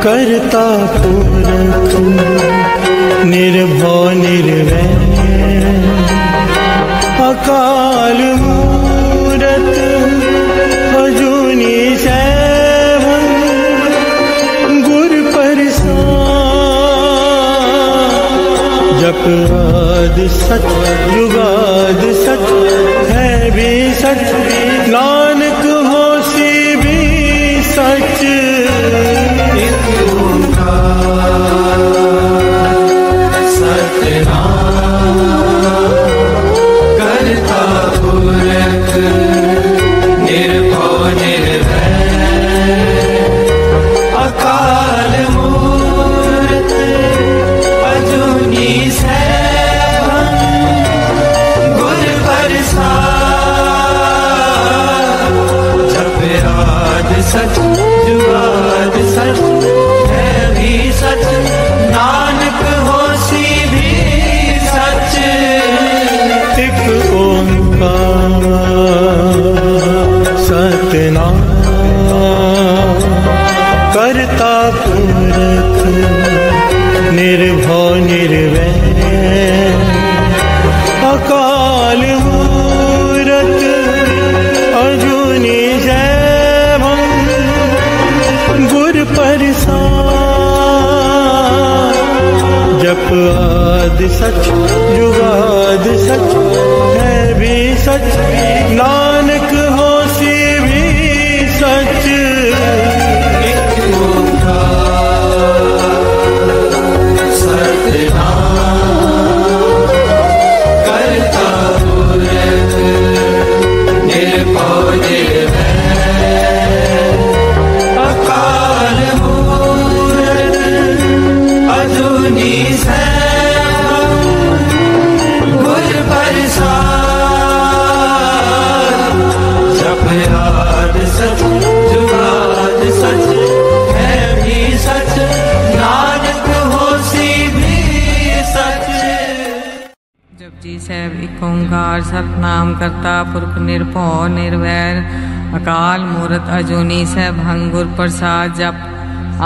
करता पुरख निर्भव निर्वैर अकाल मूरत अजूनी सैभं गुर प्रसाद। जप आदि सच जुगाद सच है भी सच, नानक होसी भी सच। करता पुरख निर्भव निर्वैर अकाल मूरत अजूनी सैभं गुर प्रसाद। जप आद सच जुगाद सच है भी सच, नानक होसी भी सच। एक ओंकार सतनाम करता पुरख निर्भव निर्वैर अकाल मूरत अजूनी सैभं गुर प्रसाद। जप आदि सच जुगाद सच है भी सच, नानक होसी भी सच। एक ओंकार सतनाम करता पुरख निर्भव निर्वैर अकाल मूरत अजूनी सैभं गुर प्रसाद। जप आद सच जुगाद सच है भी सच, नानक होसी भी सच। जपजी साहिब एक ओंकार सतनाम करता पुरख निर्भव निर्वैर अकाल मूरत अजूनी सैभं गुर प्रसाद। जप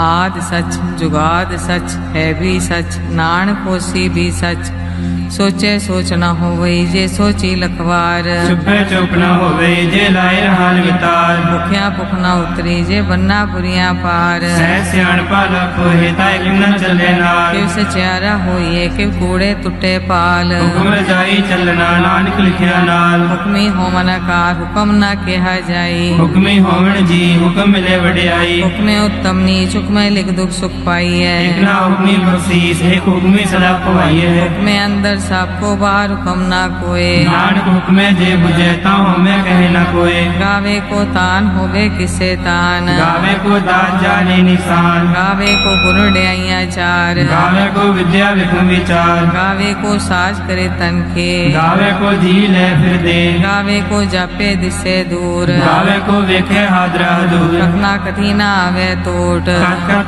आद सच जुगाद सच है भी सच, नानक होसी भी सच। सोचे सोच न होवई जे सोची लखवार, चुपे चुप न होवे जे लाए हाल वितार। भुखिया भुख न उतरी जे बन्ना बुरिया पार, सह सियाणपा लख होए ताए किम न चले नार। किव सचियारा होइए किव कूड़े टुटे पाल, हुक्म रजाई चलना नानक लिखिया नाल। हुक्मी होमन कार हुक्म न केहा जाई, हुक्मी होवण जी हुक्म मिले वडियाई। हुक्मे उत्तम नीच हुक्मे लिख दुख सुख पाइए, एक ना हुक्मी बख्शीस एक हुक्मी सदा पवाइए। हुक्मे अंदर सबको बाहर हुक्म ना कोए, नानक हुक्मे जे बुझेता हमें कहे न कोए। गावे को तान होवे किसे तान, गावे को दात जाने निशान। गावे को गुण ड्याइया चार, गावे को विद्या विक्रम विचार। गावे को साज करे तन के, गावे को जी ले फिर दे। गावे को जापे दिसे दूर, गावे को वेखे हादरा दूर। रखना कथी ना आवे तोट,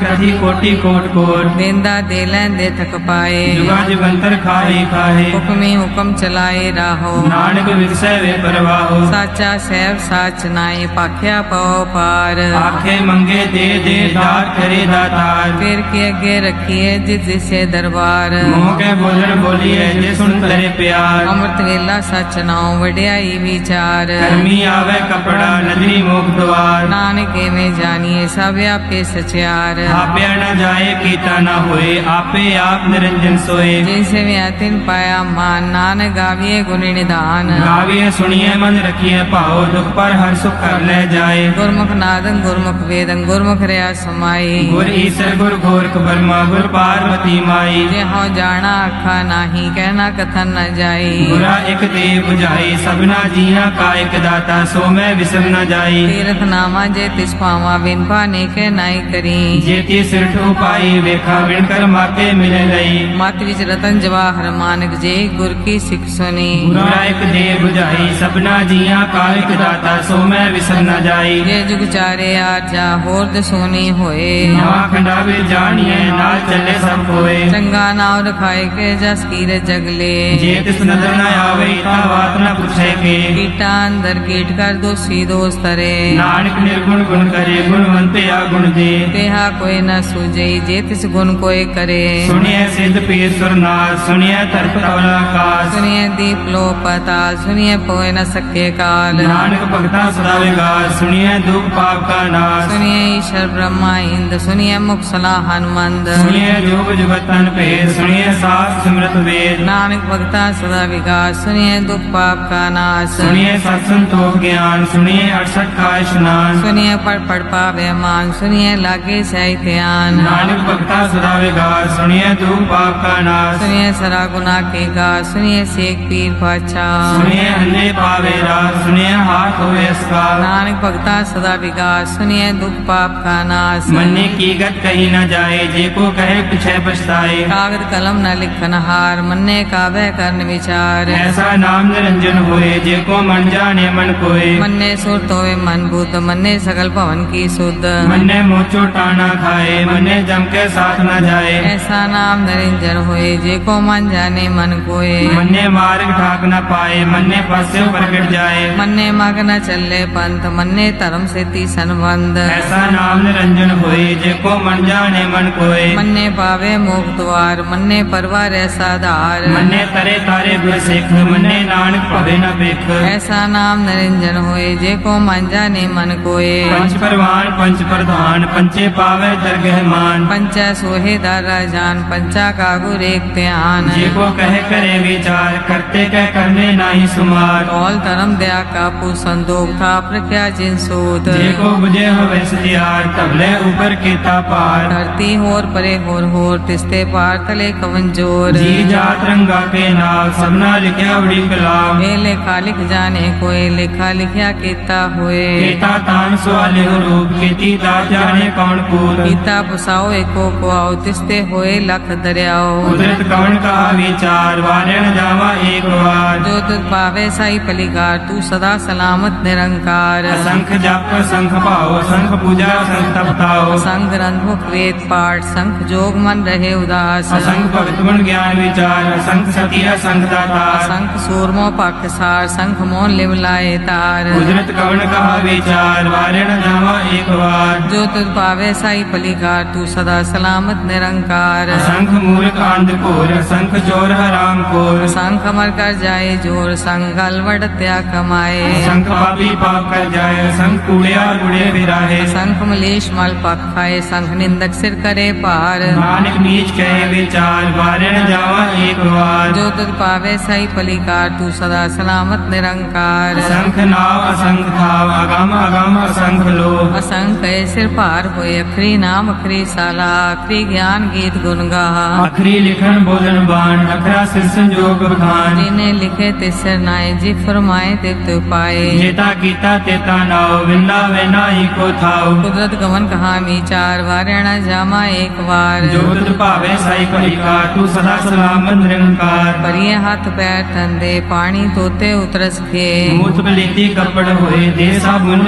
कथी कोटि कोट कोट। देंदा दे लेंदे थक पाए, जुगा जुगंतर खाहे खाहे। हुक्मी हुक्म चलाए राहो, नानक विरसै वे परवाहो। साचा सैब साच नाई पाख्या पाओ पार। आखे मंगे दे दे दात करे दातार। फिर के अगे रखिए जिस जिसे दरबार, मुँह के बोलन बोलिए जे सुन करे प्यार। अमृत वेला सच नाओ वड्याई विचार, कर्मी आवे कपड़ा नदरी मुख द्वार। नानक में जानिए सब आपे सचियार, आपे न जाए कीता न होए। आपे आप निरंजन सोए। जैसे व्यातिन पाया मान, नानक गाविए गुण निधान। गाविए सुनिए मन रखिए पाओ, दुख पर हर सुख कर ले जाए। गुरमुख नादन गुरमुख वेदन गुरमुख रया समाई, गुर ईसर गुर गोरख ब्रह्मा गुर पार्वती माई। जे हो जाना अखा नाही कहना कथन न जाई, गुरा एक दे बुझाई सबना जिया का एक दाता। सो मैं विसर न जाई। तीर्थ नामा जे तिस पावा बिन पाने के नाई करी, जेती सिर ठो पाई वेखा विणकर माके मिले लई। मत विच रतन जवाहर पार मानक जे गुर की सिख सुनी। गुरा एक दे बुझाई सबना जिया का एक दाता सो मैं विसर न जाई। ये जुग चारे आजा होर दसोनी होए। नवा खंडावे जानिए नाल चले सब कोए। चंगा नाव रखाए के जस कीरे जगले। जे तिस नजर न आवे ता बात न पूछे के। कीटा अंदर कीट कर दोषी दोष तरे। नानक निर्गुण गुण करे गुणवंत या गुण दे। तेहा कोई न सूझे जे तिस गुण कोई करे। सुनिए सिद्ध पीर सुरनाथ सुनिए तरप तवल आकाश। सुनिए दीप लो पताल सुनिए पोए न सके काल। नानक भगता सदा विगास सुनिए दुख पाप का नाश। सुनिए ईश्वर ब्रह्मा इंद सुनिए मुख सलाह हनुमंद। सुनिए जोग जुगतन भेद सुनिए सास सिमरत वेद। नानक भगता सदा विकास सुनिए दुख पाप का नाश। सुनिए सत्संतोष ज्ञान सुनिए 68 का स्नान। सुनिए पढ़ पावे मान सुनिए लागे सही ध्यान। नानक भगता सदा विगास सुनिए दुख पाप का नाश। सुनिए सरा गुना के गा सुनिए शेख पीर पाचा। सुनिए अंधे पावे रात सुनिए हाथ होए इसका। नानक भगता सदा विकास सुनिए दुख पाप का नाश। मन्ने की गत कहीं न जाए जे को कहे पीछे पछताए। कागज कलम न लिखन हार मन्ने कावे करन विचार। ऐसा नाम निरंजन होए जे को मन जाने मन कोए। मन्ने सुरत होए मन बुद्ध मन्ने सकल भवन की शुद्ध। मन्ने मोचो टाना खाए मन्ने जम के साथ न जाए। ऐसा नाम निरंजन होए जे को मन जाने मन कोए। मन्ने मार्ग ठाक न पाए मन्ने पस्यो प्रकट जाए। मन्ने मग न चले पंथ मन्ने धर्म से ती संबंध। ऐसा नाम निरंजन होए जे को मन जाने मन कोए। मन्ने पावे मोक्ष द्वार मन्ने परवार ऐसा धार। मन्ने तरे तारे गुर सिख मन्ने नानक भवे न बिख। ऐसा नाम निरंजन होए जे को मन जाने मन कोए। पंच परवान पंच प्रधान पंचे पावे दरगह मान। पंचा सोहे दारा जान पंचा का गुर एक ध्यान। जे को कहे करे विचार करते कह करने नाही सुमार। कौल धर्म दया का पूसन दोग था प्रख्या जिन सूत। जे को बुझे होवे सतियार तबले ऊपर केता पार। धरती होर परे होर तिस्ते पार तले कवन जोर। जी जात रंगा के नाम सबना लिखया बड़ी कलाम। ए लेखा लिख जाने कोई लेखा लिखया केता हुए। केता तान सवाले रूप केती दात जाने कौन पूत। गीता पुसाओ एको को आओ तिस्ते होए लख दरियाओ। कुदरत कौन का विचार वारण जावा एक बार। जो तुझ पावे साई पलिकार तू सदा सलामत निरंकार। असंख जाप संख पाओ संख पूजा संख तपताओ। संग ग्रंथ मुख वेद पाठ संख जोग मन रहे उदास। असंख भक्त गुण ज्ञान विचार असंख सती असंख दाता। संख सूरमो पक्ष सार संख मोन लिवलाए तार। कुदरत कौन कहा विचार वारण जावा एक बार। जो तुझ पावे साई पलिकार तू सदा सलामत निरंकार। असंख मूर्ख अंधकोर असंख चोर हराम कोर। संख मर कर जाए जोर संग अलवट त्याग कमाए। असंख पापी पाप कर जाए असंख कूड़िया गुड़े विराहे। संख मलेश मल पक खाए संख निंदक सिर करे पार। नानक नीच कहे विचार वारण जावा एक बार। जो तुझ पावे सही पलिकार तू सदा सलामत निरंकार। असंख नाव असंख थाव अगम अगम असंख लोभ। असंख सिर पार होए अखरी नाम अखरी साला अखरी ज्ञान गीत गुण गा। अखरी लिखन बोलन बाण अखरा सिर संजोग बखान। जिन्हें लिखे तिसर नाए जी फरमाए तिप तु पाए। जेता कीता तेता नाव विंदा वे नाई को थाव। कुदरत गमन कहा विचार वारण जामा एक बार। जो तुझ पावे साई पलिकार तू सदा सलामत निरंकार। परिये हाथ पैर ठंडे पानी तोते उतरस खे। मूत पलीती कपड़ होए दे साबुन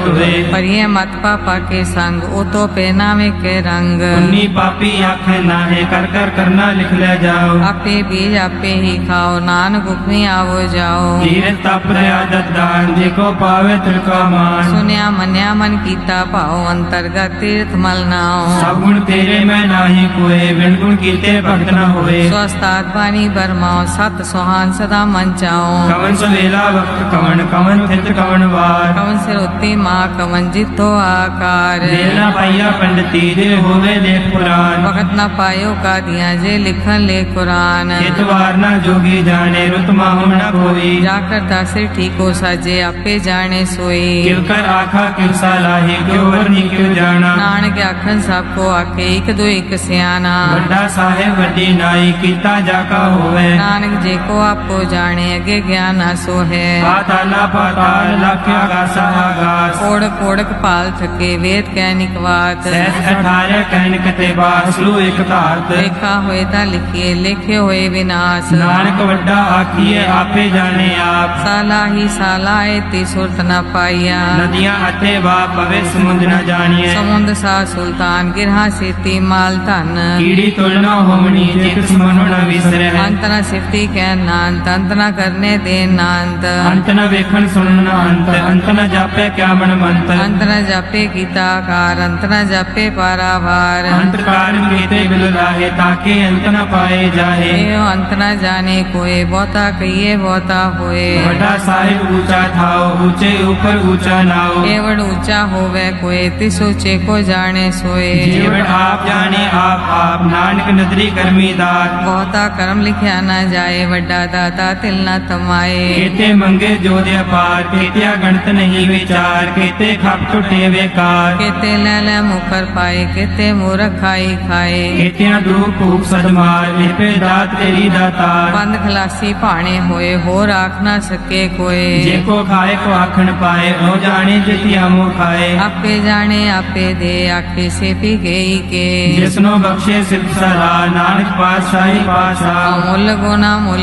हुए। परिये मत पापा के संग ओ तो पहनावे के रंग। उन्नी पापी आँख नाहे कर कर करना लिख ले जाओ। आपे बीज आपे ही खाओ नानक हुक्मी आवो जाओ। धीरे तप आदत दान देखो पावे तिलका मान। सुनिया मन्या मन कीता पाओ अंतर्गत तीर्थ मल नाओ। सब गुण तेरे में नाही कोए बिन गुण कीते भक्त न होए। स्वस्थात बानी बरमाओ सत सुहान सदा मन चाओ। कवन सवेला वक्त कवन कवन थित कवन वार। कवन सिर उत्ती माँ कवन जितो आकार। देर न पाइया पंडिती दे होवे लेख पुराण। वक्त न पायो का दिया जे लिखन ले कुरान। चितवार न जोगी जाने रुत माहो होम न कोई। जा करता सिर ठीको साजे आपे जाने सोई। क्यों कर आखा क्यों सालाही क्यों वरनी क्यों जाना। नानक आखन सबको आखे एक दो एक सियाना। बड़ा साहेब वड्डी नाई कीता जाका होवे। नानक जे को आपको जाने अगे ज्ञान आसो है। पाताला पाताल लख्या आगासा आगास। ओढ़क ओढ़क पाल थके वेद कैनिक वात। सहज 18 कहन कते बास लू एक धात। लिखा होए ता लिखिए लिखे होए विनाश। नानक वड्डा आखिए आपे जाने आप। साला ही साला एती सुरत न पाइया। नदियां अते बाप पवे समुद्र न जानिए। समुद्र सा सुल्तान गिरहा सेती माल धन। कीड़ी तुलना होमनी जित समनो न विसरे। अंत न सिफती कह नांत अंत न करने दे नांत। अंत न वेखन सुनन अंत अंत न जापे क्या मन मंत। अंत न जापे गीता कार अंत न जापे पारावार। अंत कारण कीते बिल लाहे ताके अंत न पाए जाहे। एयो अंत न जाने कोई बहुता कहिए बहुता होए। बड़ा साहिब ऊंचा थाओ ऊंचे ऊपर ऊंचा नाओ। केवड़ ऊंचा होवे कोई तिस ऊंचे को जाने सोए। जीवन आप जाने आप नानक नदरी कर्मी दात। बहुता कर्म लिखया न जाए वड्डा दाता तिल न तमाए। केते मंगे जो दे पार केतिया गणत नहीं विचार। केते खप टुटे बेकार। केते ले मुखर पाए केते मूर्ख खाई खाए। केतिया दूर भूख सदमार लिपे दात तेरी दातार। बंद खलासी भाणे होए होर आख न सके कोई। जेको खाए को आखन पाए ओ जाने जितिया मुँह खाए। आपे जाने आपे दे आखे से पी गई के। जिसनो बख्शे सिर्फ सला नानक पातशाही पातशाह। मुल गुना मुल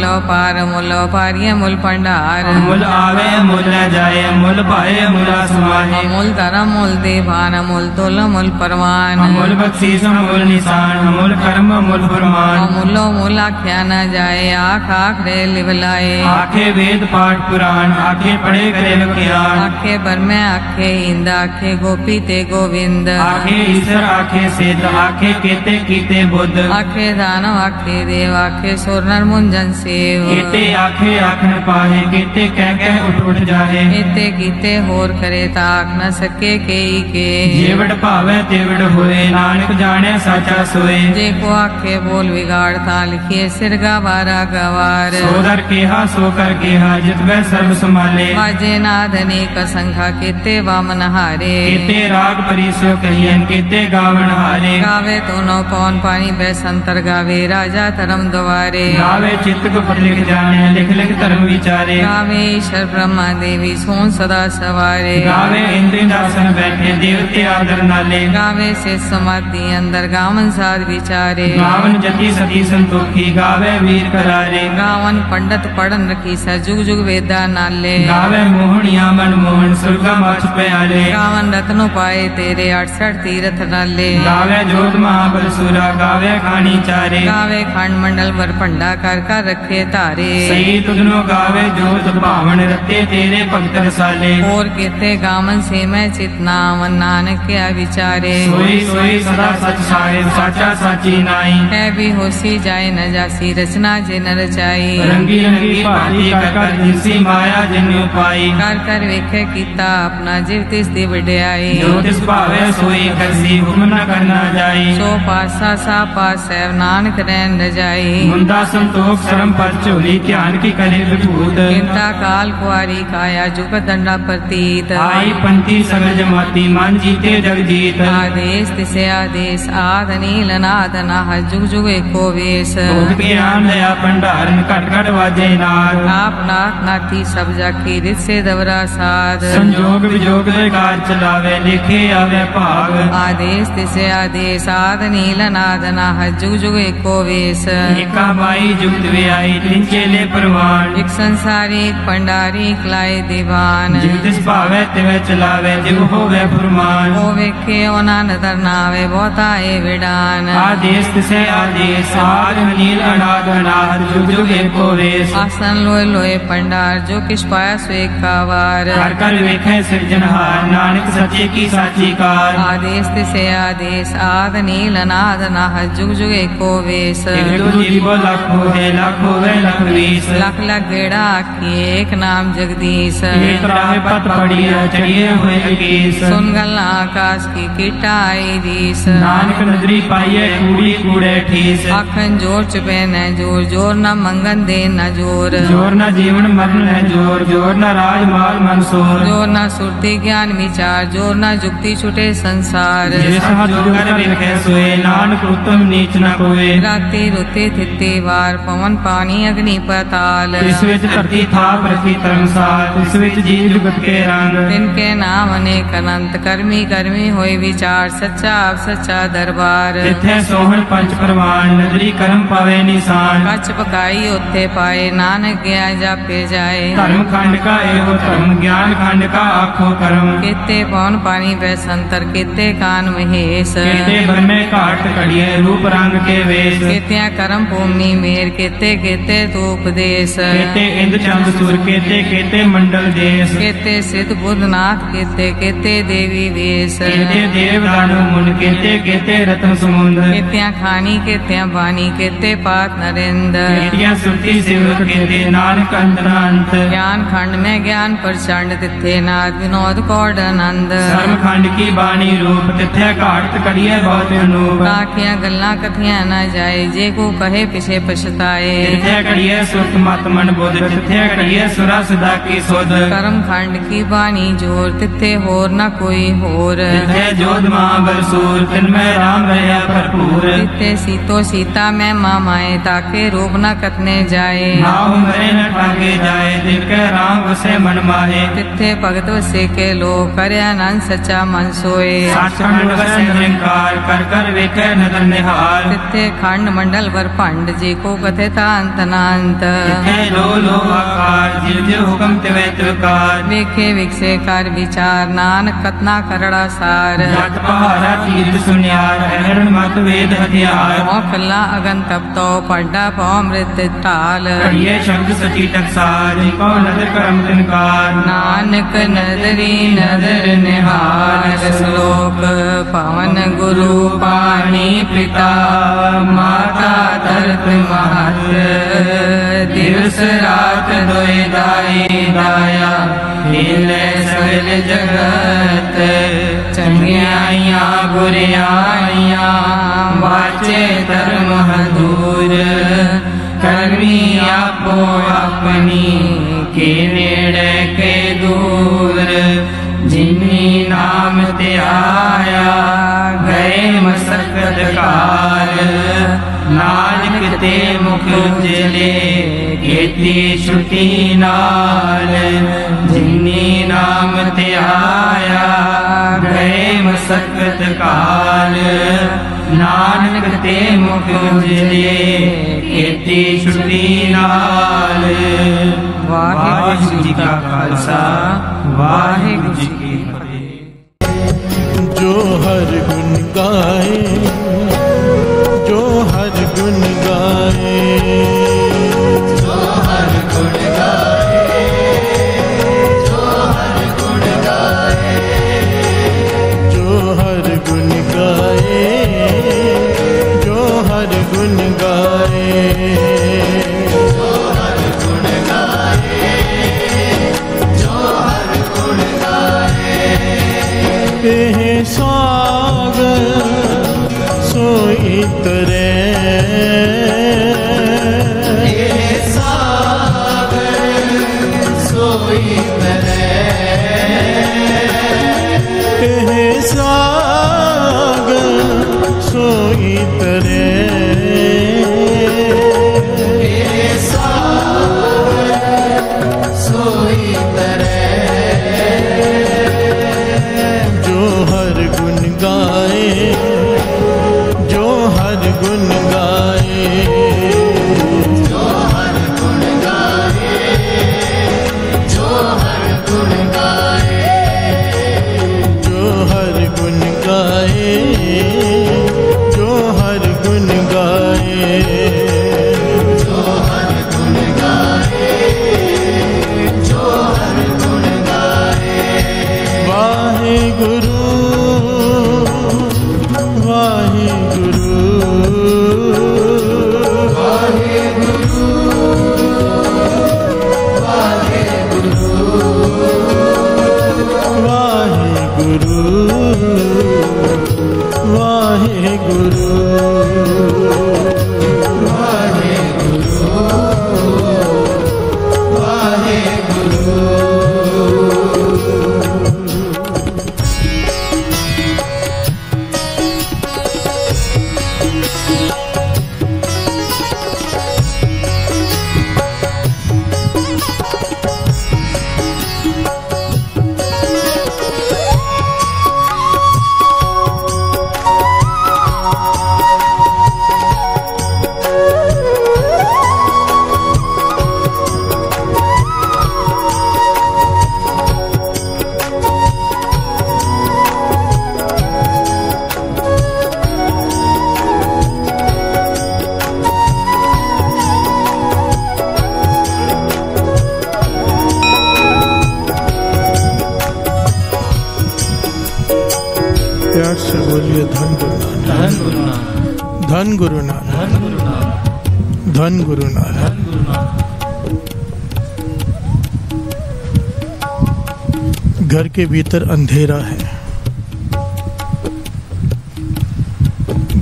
पारिये मुल भंडार। मुल आवे मुल न जाए मुल पाए मुला समाहे। मुल धर्म मुल देवान मुल तुल मुल परवान। मुल बख्शीस मुल निशान मुल कर्म मुल फरमान। मुलो मुल आख्या न जाए आख आख रे लिवलाए। आखे वेद पाठ पुराण आखे पढ़े करे ज्ञान। आखे बरमे आखे इंद आखे गोपी ते गोविंद। आखे ईश्वर आखे सिद्ध आखे केते कीते बुद्ध। आखे दानव आखे देव आखे सुर नर मुंजन सेव। केते आखे आखन पाहे केते कह कह उठ उठ जाहे। केते कीते होर करे ताक न सके केई के। जेवड़ भावे तेवड़ होए नानक जाने साचा सोए। जे को आखे बोल बिगाड़ ता लिखिए सिरगा बारा गवार। सोदर केहा सोकर केहा जित वह सर्व संभाले। बाजे नाद अनेक संख्या केते वामन हारे। केते राग परिसो कहियन केते गावन हारे। गावे दोनों पौन पानी बैसंतर गावे राजा धर्म द्वारे। गावे चित्त को पढ़ लिख जाने लिख लिख धर्म विचारे। गावे ईश्वर ब्रह्मा देवी सोन सदा सवारे। गावे इंद्र दासन बैठे देवते आदर नाले। गावे से समाधि अंदर गावन साध विचारे। गावन जति सती संतोखी गावे वीर करारे। गावन पंडित पढ़न रखी सा जुग जुग वेदा नाले। गावे मोहनिया मन मोहन सुरगा माछ प्याले। गावन रत्नो पाए तेरे 68 तीरथ नाले। गावे जोत महाबल सुरा गावे खानी चारे। गावे खंड मंडल वर पंडा कर रखे तारे। सही तुझनो गावे जोत भावन रते तेरे भक्त रसाले। और केते गावन से मैं चितना वन नानक क्या विचारे। सोई सोई सदा सच साहिब साचा साची नाई। है भी होसी जाए न जासी रचना जे न रचाई। रंगी रंगी भांति कर जिसी माया जिन्नु पाई। कर वेखे कीता अपना जीव तिस दी वड्याई। जो तिस भावे सोई करसी हुक्म न करना जाई। सो पासा सा पास है नानक रैन रजाई। मुंदा संतोख शरम पर चोली ध्यान की करे विभूत। चिंता काल कुआरी काया जुग दंडा प्रतीत। आई पंथी सगल जमाती मान जीते जग जीत। आदेश तिसे आदेश आद नील नाद नाह जुग जुग एको वेश। ज्ञान दया भंडारन घट घट वाजे नाद। आप नाथ नाथी सब जाकी रित से दवरा साध। संजोग विजोग दे कार चलावे लिखे आवे भाग। आदेश तिसे आदेश आद नील नाद नाह जुग जुग एको वेश। एका बाई जुगत वे आई तिन चेले परवान। एक संसारी एक पंडारी एक लाए दीवान। जिव तिस भावे तिवे चलावे जिव होवे फुरमान। ओ वेखे ओना नदर नावे बहुता ए विडान। आदेश तिसे आदेश आद नील अनाद अनाद जुग जुग एको वेश। आसन लोए लोए पंडार जो किस पाया स्वे कावार। कर कर वेखे सिरजनहार नानक सच्चे की साची कार। आदेश तिसे आदेश आद नील अनाद नाह जुग जुग एको वेश। एक दो जीवो लाख होवे लख वीस। लख लख गेड़ा आखी एक नाम जगदीश। एक राह पत पड़िया चढ़िए हुए अकीस। सुन गल्ला आकाश की कीटा आई दीस। नानक नदरी पाइये कूड़ी कूड़े ठीस। आखन जोर चुपे न जोर जोर न मंगन दे न जोर। जोर। जोर न जीवन मरण है जोर, जोर न राज माल मनसोर। जोर न सुरती ज्ञान विचार, जोर न जुक्ति छुटे संसार। जिस हाथ जोगर विखे सोए, नानक उत्तम नीच न कोए। राति रुते थिते वार, पवन पानी अग्नि पताल। इस विच धरती थाप रखी धर्मसाल, इस विच जीव जुगत के रंग। तिनके नाम अनेक अनंत, करमी करमी होए विचार, सच्चा आप सच्चा दरबार। इत्थे सोहन पंच प्रवान, नदरी कर्म पावे निशान। कच पकाई उत्थे पाए, नानक गया जापे जाए। धर्म खंड का एहो धर्म, ज्ञान खंड का आखो कर्म। केते पौन पानी बैसंतर, केते कान महेश। केते ब्रह्मे घाट कड़िए, रूप रंग के वेश। केत्या करम भूमि मेर, केते केते तो उपदेश। केते इंद्र चंद सुर, केते केते मंडल देश। केते सिद्ध बुद्धनाथ, केते केते देवी वेश। केते देव दानु मुन, केते केते रत्न समुंद। केत्या खानी केत्या बानी, केते पात नरेंद्र। केतिया सुरती सिवत, केते नानक अंतरांत। ज्ञान खंड में ज्ञान प्रचंड, तिथे नाद विनोद कौड आनंद। धर्म खंड की बाणी रूप, तिथे घाट कड़िए बहुत अनूप। ताकिया गल्ला कथिया न जाए, जे को कहे पिछे पछताए। तिथे कड़िए सुरत मत मन बुध, तिथे कड़िए सुरा सदा की सुध। कर्म खंड की बानी जोर, तिथे होर न कोई होर। तिथे जोध महाबल सूर, तिनमें राम रहा भरपूर। तिथे सीतो सीता में मामाए, ताके रूप न कतने जाए। नाहु मरे न ठाके जाए, तिनके राम वसे मन माहे। तिथे भगत वसे के लो, करे आनंद सच्चा मन सोए। सचखंड वसे निरंकार, कर कर वेखे नदर निहार। तिथे खंड मंडल वर पंड, जे को कथे ता अंत नांत। तिथे लो आकार, जिव जिव हुक्म तिवे त्रिकार। वेखे विकसे कर विचार, नानक कतना करड़ा सार। जट पहाड़ा तीर्थ सुनियार, हरण मत वेद हथियार। मोखला अगन तप तो, पड्डा पौ मृत टाल। कड़िए शब्द सची टकसार, जिको नदर करम तिनकार। नानक नदरी नदर निहार। श्लोक पवन गुरु पानी पिता, माता धरत महत। दिवस रात दोए दाई दाया, हिले सगल जगत। चंगियाइया बुरियाइया, बाचे धर्म दूर। करमी आपो अपनी, के नेड़े के दूर। जिन्नी नाम ते आया, गए मसकत काल। नानक ते मुख उजले, केती छुटी नाल। जिन्नी नाम ते आया, गए मसकत काल। नानक ते मुख उजले, केती छुटी नाल। वाहिगुरु जी का खालसा, वाहिगुरु जी की फतेह। जो हर गुण गाए, जो हर गुण गाए, जो हर गुण गाए, जो हर गुण गाए, जो हर गुण गाए, जो हर गुण गाए, जो हर गुण गाए, जो हर गुण गाए। एह सागर सोई तरे, सागर सोई तरे। एह सागर सोई तरे, सोई तरे। जो हर गुण गाए, जो हर गुण बोलिए धन गुरु नानक, धन गुरु नानक, धन गुरु नानक। घर के भीतर अंधेरा है,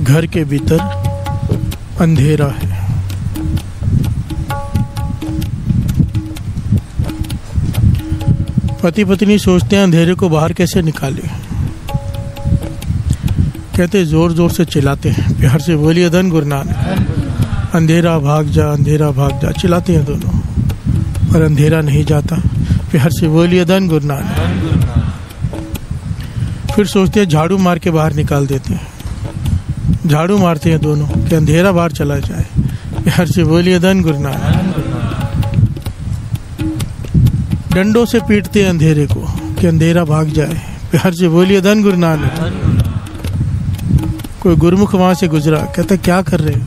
घर के भीतर अंधेरा है। पति पत्नी सोचते हैं अंधेरे को बाहर कैसे निकालें। कहते जोर जोर से चिल्लाते हैं, प्यार से बोलिए धन गुरु नानक। अंधेरा भाग जा, अंधेरा भाग जा, चिल्लाते हैं दोनों, पर अंधेरा नहीं जाता। प्यार से बोलिए धन गुरु नानक। फिर सोचते हैं झाड़ू मार के बाहर निकाल देते हैं, झाड़ू मारते हैं दोनों कि अंधेरा बाहर चला जाए। प्यार से बोलिए धन गुरु नानक। डंडों से पीटते हैं अंधेरे को कि अंधेरा भाग जाए। प्यार से बोलिए धन गुरु नानक। कोई गुरुमुख वहां से गुजरा, कहता क्या कर रहे हो?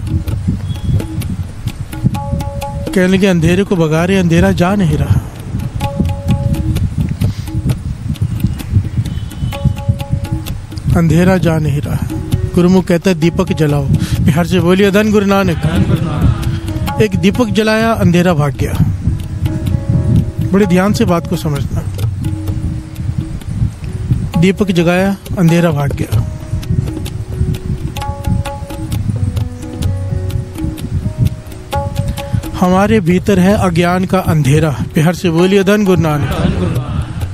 कहने लगे अंधेरे को भगा रहे, अंधेरा जा नहीं रहा। अंधेरा जा नहीं रहा। गुरुमुख कहता है दीपक जलाओ। प्यार से बोलिए धन गुरु नानक। एक दीपक जलाया, अंधेरा भाग गया। बड़े ध्यान से बात को समझना। दीपक जगाया, अंधेरा भाग गया। हमारे भीतर है अज्ञान का अंधेरा। प्यार से बोलिए धन गुरु नानक,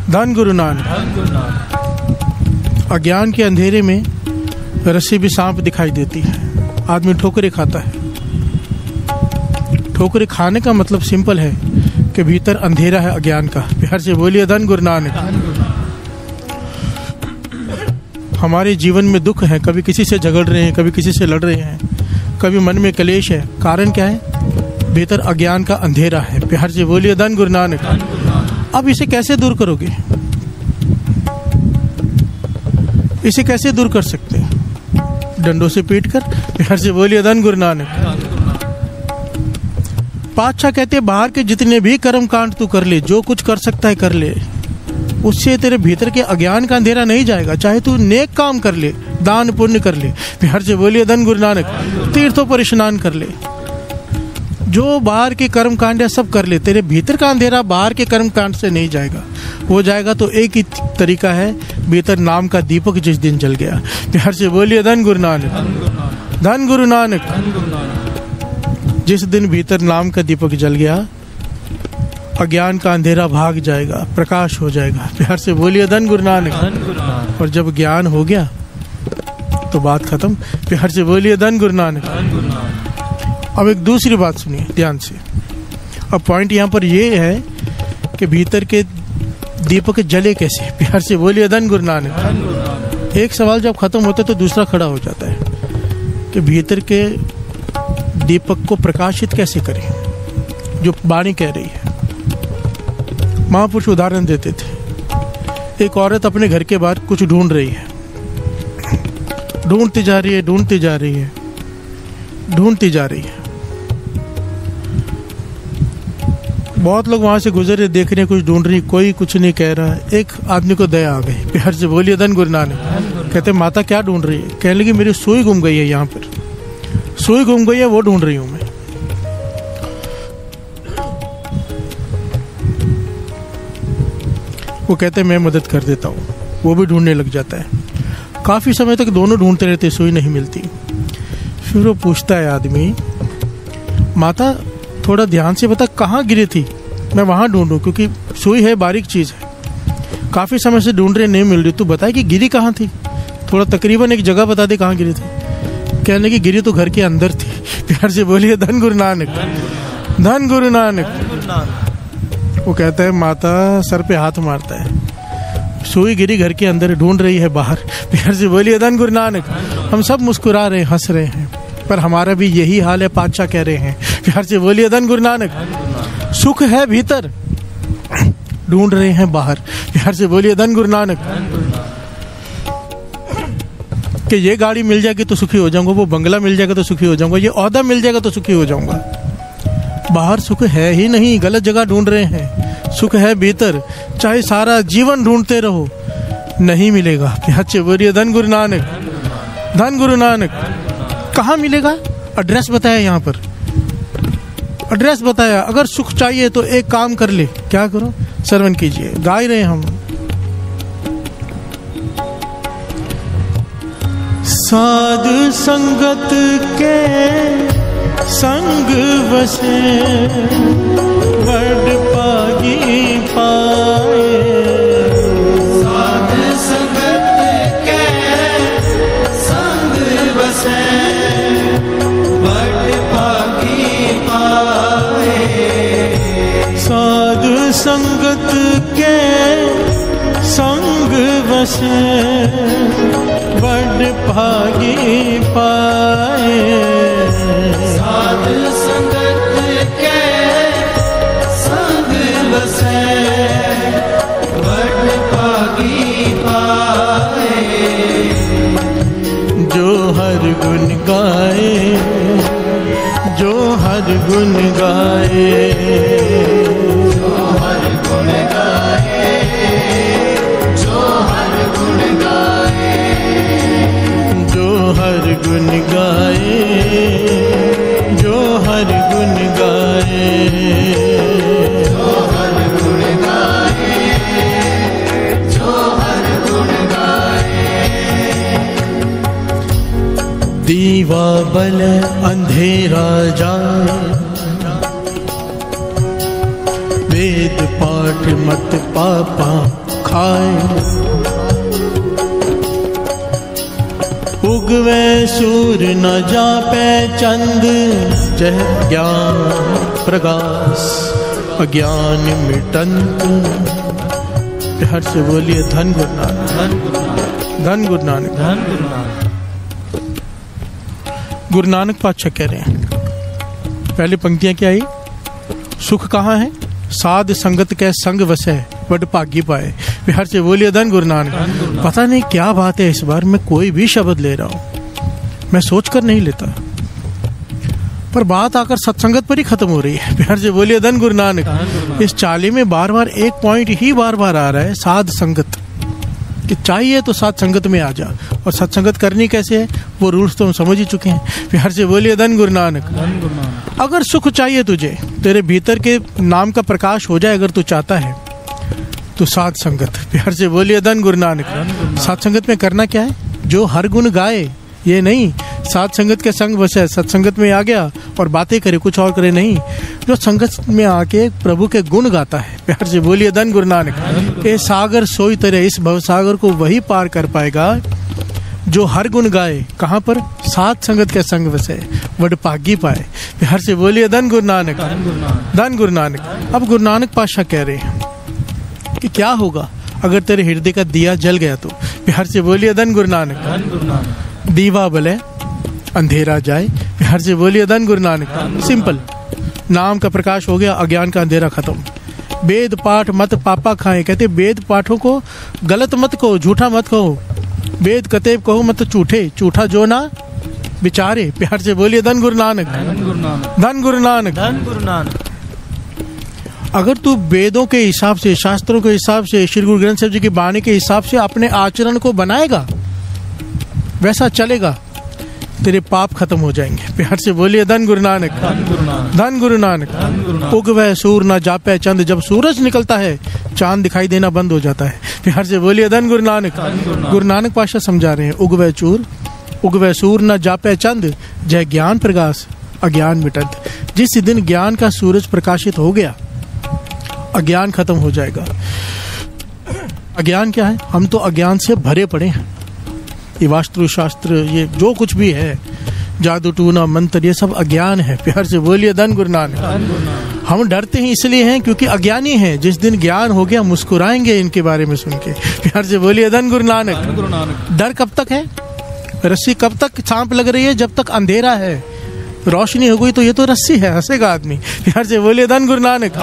धन गुरु नानक। अज्ञान के अंधेरे में रस्सी भी सांप दिखाई देती है। आदमी ठोकरे खाता है। ठोकरे खाने का मतलब सिंपल है कि भीतर अंधेरा है अज्ञान का। प्यार से बोलिए धन गुरु नानक। हमारे जीवन में दुख है, कभी किसी से झगड़ रहे हैं, कभी किसी से लड़ रहे हैं, कभी मन में क्लेश है। कारण क्या है? भीतर अज्ञान का अंधेरा है। प्यार से बोलिए धन गुरु नानक। अब इसे कैसे दूर करोगे? इसे कैसे दूर कर सकते हैं? डंडों से पीट कर। प्यार से बोलिए धन गुरु नानक। पातशाह कहते बाहर के जितने भी कर्म कांड तू कर ले, जो कुछ कर सकता है कर ले, उससे तेरे भीतर के अज्ञान का अंधेरा नहीं जाएगा। चाहे तू नेक काम कर ले, दान पुण्य कर ले। प्यार से बोलिए धन गुरु नानक। तीर्थों पर स्नान कर ले, जो बाहर के कर्म कांड है सब कर ले, तेरे भीतर का अंधेरा बाहर के कर्म कांड से नहीं जाएगा। वो जाएगा तो एक ही तरीका है, भीतर नाम का दीपक जिस दिन जल गया। प्यार से बोलिए धन गुरु नानक, धन गुरु नानक। जिस दिन भीतर नाम का दीपक जल गया, अज्ञान का अंधेरा भाग जाएगा, प्रकाश हो जाएगा। प्यार से बोलिए धन गुरु नानक। और जब ज्ञान हो गया तो बात खत्म। प्यार से बोलिए धन गुरु नानक। अब एक दूसरी बात सुनिए ध्यान से। अब पॉइंट यहाँ पर ये है कि भीतर के दीपक जले कैसे। प्यार से बोलिए धन गुरु नानक। एक सवाल जब खत्म होता है तो दूसरा खड़ा हो जाता है कि भीतर के दीपक को प्रकाशित कैसे करें, जो वाणी कह रही है। महापुरुष उदाहरण देते थे। एक औरत अपने घर के बाहर कुछ ढूंढ रही है, ढूंढती जा रही है, ढूंढती जा रही है, ढूंढती जा रही है। बहुत लोग वहां से गुजर रहे, देख रहे, कुछ ढूंढ रही, कोई कुछ नहीं कह रहा है। एक आदमी को दया आ गई। प्यार से बोलिए धन गुरु नानक। कहते माता क्या ढूंढ रही है? कहने लगी मेरी सुई गुम गई है, यहाँ पर सुई गुम गई है, वो ढूंढ रही हूं मैं। वो कहते मैं मदद कर देता हूँ। वो भी ढूंढने लग जाता है। काफी समय तक दोनों ढूंढते रहते, सुई नहीं मिलती। फिर वो पूछता है आदमी, माता थोड़ा ध्यान से बता कहाँ गिरी थी, मैं वहां ढूंढूं, क्योंकि सुई है बारीक चीज है, काफी समय से ढूंढ रहे नहीं मिल रही, तू बताए कि गिरी कहाँ थी, थोड़ा तकरीबन एक जगह बता दे कहाँ गिरी थी। कहने की गिरी तो घर के अंदर थी। प्यार से बोलिए धन गुरु नानक, धन गुरु नानक। वो कहता है माता सर पे हाथ मारता है, सुई गिरी घर के अंदर, ढूंढ रही है बाहर। प्यार से बोलिए धन गुरु नानक। हम सब मुस्कुरा रहे, हंस रहे हैं, पर हमारा भी यही हाल है, पातशाह कह रहे हैं। प्यार से बोलिए धन गुरु नानक। सुख है भीतर, ढूंढ रहे हैं बाहर। प्यार से बोलिए धन गुरु नानक। कि ये गाड़ी मिल जाएगी तो सुखी हो जाऊंगा, वो बंगला मिल जाएगा तो सुखी हो जाऊंगा, ये ओहदा मिल जाएगा तो सुखी हो जाऊंगा। बाहर सुख है ही नहीं, गलत जगह ढूंढ रहे हैं। सुख है भीतर, चाहे सारा जीवन ढूंढते रहो, नहीं मिलेगा। प्यार से बोलिए धन गुरु नानक। धन गुरु नानक। कहाँ मिलेगा? एड्रेस बताया, यहाँ पर एड्रेस बताया। अगर सुख चाहिए तो एक काम कर ले, क्या करो? श्रवण कीजिए, गा रहे हम। साधु संगत के संग बसे बड़ पागी पाए। साध संगत के संग बसे बड़ पागी पाए। साधु संगत के संग बसे बड़ भागी पाए। साध संगत के संग बसे बड़ पागी पाए। जो हर गुण गाए, जो हर गुण गाए, जो हर गुण गाए, जो हर गुण गाए, जो हर गुण गाए, जो हर गुण गाए, जो हर गुण गाए, जो हर गुण गाए। दीवा बल अंधेरा जाए, वेद पाठ मत पापा खाए। उगवे सूर न जापे चंद, जह ज्ञान प्रकाश अज्ञान मिटंत। हर से बोलिए धन गुरु नानक, धन गुरु नानक, धन गुरु नानक। गुरु नानक पातशाह कह रहे हैं, पहली पंक्तियां क्या आई? सुख कहाँ है? साध संगत के संग वसे बड़ भागी पाए। बिहार से बोलिए धन गुरु नानक। पता नहीं क्या बात है, इस बार मैं कोई भी शब्द ले रहा हूँ, मैं सोच कर नहीं लेता, पर बात आकर सत्संगत पर ही खत्म हो रही है। बिहार से बोलिए धन गुरु नानक। इस चाली में बार बार एक पॉइंट ही बार बार आ रहा है, साध संगत, कि चाहिए तो साथ संगत में आ जा। और सत्संगत करनी कैसे है, वो रूल्स तो हम समझ ही चुके हैं। बिहार से बोलिए धन गुरु नानक। अगर सुख चाहिए तुझे, तेरे भीतर के नाम का प्रकाश हो जाए, अगर तू चाहता है तो साथ संगत। बिहार से बोलिए धन गुरु नानक। साथ संगत में करना क्या है? जो हर गुण गाए, ये नहीं साथ संगत के संग बसे, सत्संगत में आ गया और बातें करे, कुछ और करे नहीं। जो संगत में आके प्रभु के गुण गाता है, प्यार से बोलिए धन गुरु नानक। ये सागर सोई तरह, इस भव सागर को वही पार कर पाएगा जो हर गुण गाए। कहाँ पर? साथ संगत के संग बसे वड पागी पाए। प्यार से बोलिए धन गुरु नानक, धन गुरु नानक। अब गुरु नानक पातशाह कह रहे हैं कि क्या होगा अगर तेरे हृदय का दिया जल गया तो? प्यार से बोलिए धन गुरु नानक। दीवा बले अंधेरा जाए, प्यार से बोलिए धन गुरु नानक। सिंपल, नाम का प्रकाश हो गया, अज्ञान का अंधेरा खत्म। वेद पाठ मत पापा खाए, कहते वेद पाठों को गलत मत कहो, झूठा मत कहो। वेद कतेब कहो मत झूठे, झूठा जो ना विचारे। प्यार से बोलिए धन गुरु नानक, धन गुरु नानक, धन गुरु नानक। अगर तू वेदों के हिसाब से, शास्त्रों के हिसाब से, श्री गुरु ग्रंथ साहिब जी की बाणी के हिसाब से अपने आचरण को बनाएगा, वैसा चलेगा, तेरे पाप खत्म हो जाएंगे। प्यार से बोलिए धन गुरु नानक, धन गुरु नानक। उग वह सूर न जापे चंद, जब सूरज निकलता है चांद दिखाई देना बंद हो जाता है। प्यार से बोलिए धन गुरु नानक। गुरु नानक पातशाह समझा रहे हैं, उग वह चूर, उग वह सूर न जापे चंद, जय ज्ञान प्रकाश अज्ञान मिटंत। जिस दिन ज्ञान का सूरज प्रकाशित हो गया, अज्ञान खत्म हो जाएगा। अज्ञान क्या है? हम तो अज्ञान से भरे पड़े हैं। ये वास्तु शास्त्र, ये जो कुछ भी है, जादू टूना मंत्र, ये सब अज्ञान है। प्यार से बोलिए धन गुरु नानक। हम डरते हैं इसलिए हैं क्योंकि अज्ञानी हैं। जिस दिन ज्ञान हो गया मुस्कुराएंगे इनके बारे में सुन के। प्यार से बोलिए धन गुरु नानक। डर कब तक है? रस्सी कब तक सांप लग रही है? जब तक अंधेरा है। रोशनी हो गई तो ये तो रस्सी है, हंसेगा आदमी। प्यार से बोलिए धन गुरु नानक।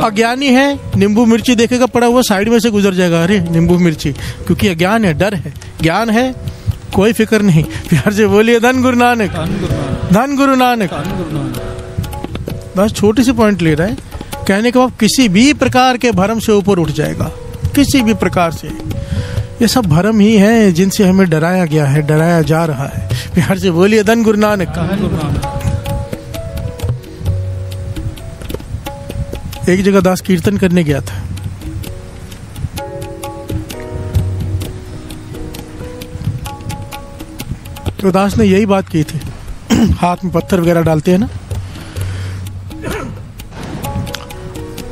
अज्ञानी है, नींबू मिर्ची देखेगा पड़ा हुआ, साइड में से गुजर जाएगा, अरे नींबू मिर्ची, क्योंकि अज्ञान है, डर है। ज्ञान है, कोई फिक्र नहीं। प्यार से बोलिए धन गुरु नानक, धन गुरु नानक। बस छोटी सी पॉइंट ले रहा है, कहने के बाद किसी भी प्रकार के भरम से ऊपर उठ जाएगा, किसी भी प्रकार से। ये सब भरम ही है जिनसे हमें डराया गया है, डराया जा रहा है। प्यार से बोलिए धन गुरु नानक। एक जगह दास कीर्तन करने गया था, तो दास ने यही बात की थी, हाथ में पत्थर वगैरह डालते हैं ना,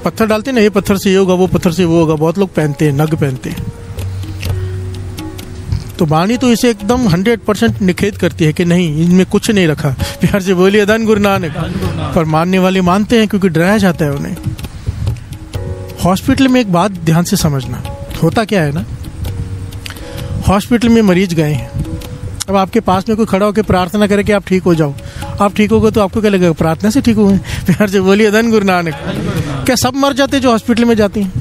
पत्थर डालते हैं ना, ये पत्थर से ये होगा, वो पत्थर से वो होगा, बहुत लोग पहनते हैं, नग पहनते हैं। तो वाणी तो इसे एकदम 100% निषेध करती है कि नहीं, इनमें कुछ नहीं रखा। प्यार से बोलिए धन गुरु नानक। पर मानने वाले मानते हैं क्योंकि डराया जाता है उन्हें। हॉस्पिटल में एक बात ध्यान से समझना, होता क्या है ना, हॉस्पिटल में मरीज गए हैं, अब आपके पास में कोई खड़ा होकर प्रार्थना करे कि आप ठीक हो जाओ, आप ठीक हो गए तो आपको क्या लगेगा, प्रार्थना से ठीक हुए। प्यार से बोलिए धन गुरु नानक। क्या सब मर जाते जो हॉस्पिटल में जाते हैं?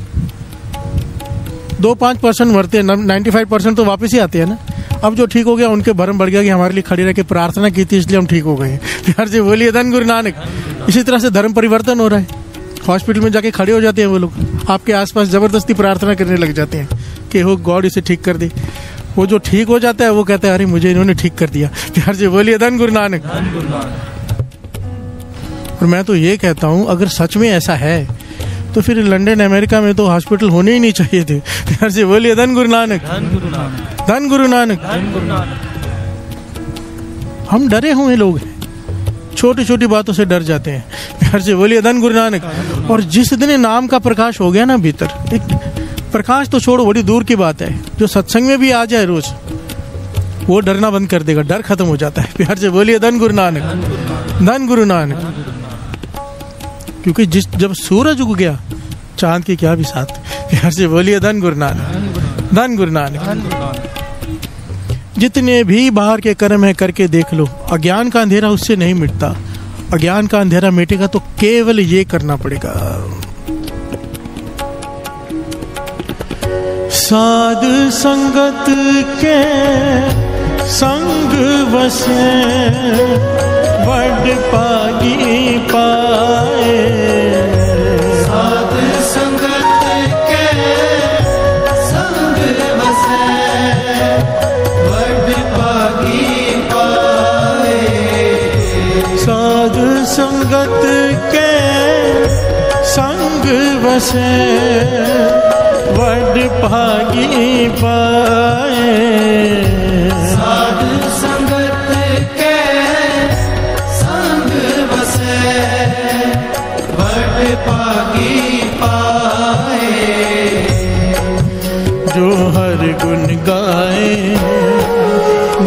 2-5% मरते हैं, 95% तो वापस ही आते हैं ना। अब जो ठीक हो गया उनके भरम बढ़ गया कि हमारे लिए खड़ी रह के प्रार्थना की थी इसलिए हम ठीक हो गए। प्यार से बोलिए धन गुरु नानक। इसी तरह से धर्म परिवर्तन हो रहा है, हॉस्पिटल में जाके खड़े हो जाते हैं वो लोग, आपके आसपास जबरदस्ती प्रार्थना करने लग जाते हैं कि हो गॉड इसे ठीक कर दे। वो जो ठीक हो जाता है वो कहता है अरे मुझे इन्होंने ठीक कर दिया। प्यार से बोलिए धन गुरु नानक। और मैं तो ये कहता हूँ अगर सच में ऐसा है तो फिर लंदन अमेरिका में तो हॉस्पिटल होने ही नहीं चाहिए थे। प्यार से बोलिए धन गुरु नानक। धन गुरु नानक। हम डरे हुए लोग हैं, छोटी छोटी बातों से डर जाते हैं। प्यार से बोलिए धन गुरु नानक। और जिस दिन नाम का प्रकाश हो गया ना भीतर, एक प्रकाश तो छोड़ो बड़ी दूर की बात है, जो सत्संग में भी आ जाए रोज, वो डरना बंद कर देगा, डर खत्म हो जाता है। प्यार से बोलिए धन गुरु नानक। धन गुरु नानक। क्योंकि जब सूरज उग गया चांद की क्या भी साथ। प्यार से बोलिए धन गुरु नानक। धन गुरु नानक। जितने भी बाहर के कर्म है करके देख लो, अज्ञान का अंधेरा उससे नहीं मिटता। अज्ञान का अंधेरा मिटेगा तो केवल ये करना पड़ेगा, साध संगत के संग बसे बड़ पागी पाए। साध संगत के संग बसे बड़ पागी पाए। साध संगत के संग बसे बड़ भागी पाए। साध संगत के संग बसे बड़ पागी पाए। जो हर गुण गाए,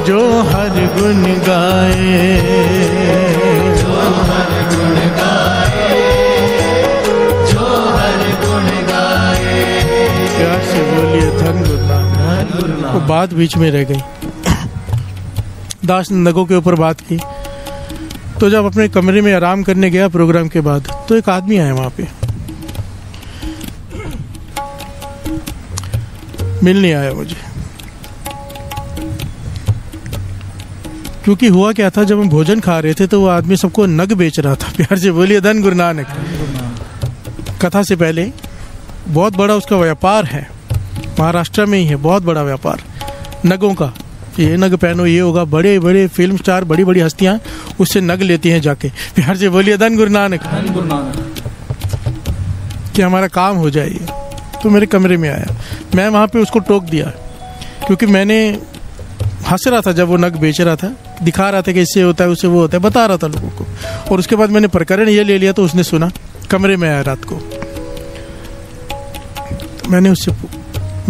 जो हर गुण गाए, जो हर गुण गाए, जो हर गुण गाए। प्यार से बोलिए धन गुरु नानक। वो बात बीच में रह गई, दास ने नगों के ऊपर बात की। तो जब अपने कमरे में आराम करने गया प्रोग्राम के बाद, तो एक आदमी आया वहां पे, मिलने आया मुझे। क्योंकि हुआ क्या था, जब हम भोजन खा रहे थे तो वो आदमी सबको नग बेच रहा था। प्यार से बोलिए धन गुरु नानक। कथा से पहले बहुत बड़ा उसका व्यापार है, महाराष्ट्र में ही है, बहुत बड़ा व्यापार नगों का। ये नग पहनो, ये होगा, बड़े बड़े फिल्म स्टार, बड़ी बड़ी हस्तियां उससे नग लेती हैं जाके। प्यार से बोलिए धन गुरु नानक। कि हमारा काम हो जाए। तो मेरे कमरे में आया, मैं वहां पे उसको टोक दिया, क्योंकि मैंने हंस रहा था जब वो नग बेच रहा था, दिखा रहा था कि इससे होता है, उससे वो होता है, बता रहा था लोगों को। और उसके बाद मैंने प्रकरण ये ले लिया, तो उसने सुना, कमरे में आया रात को। तो मैंने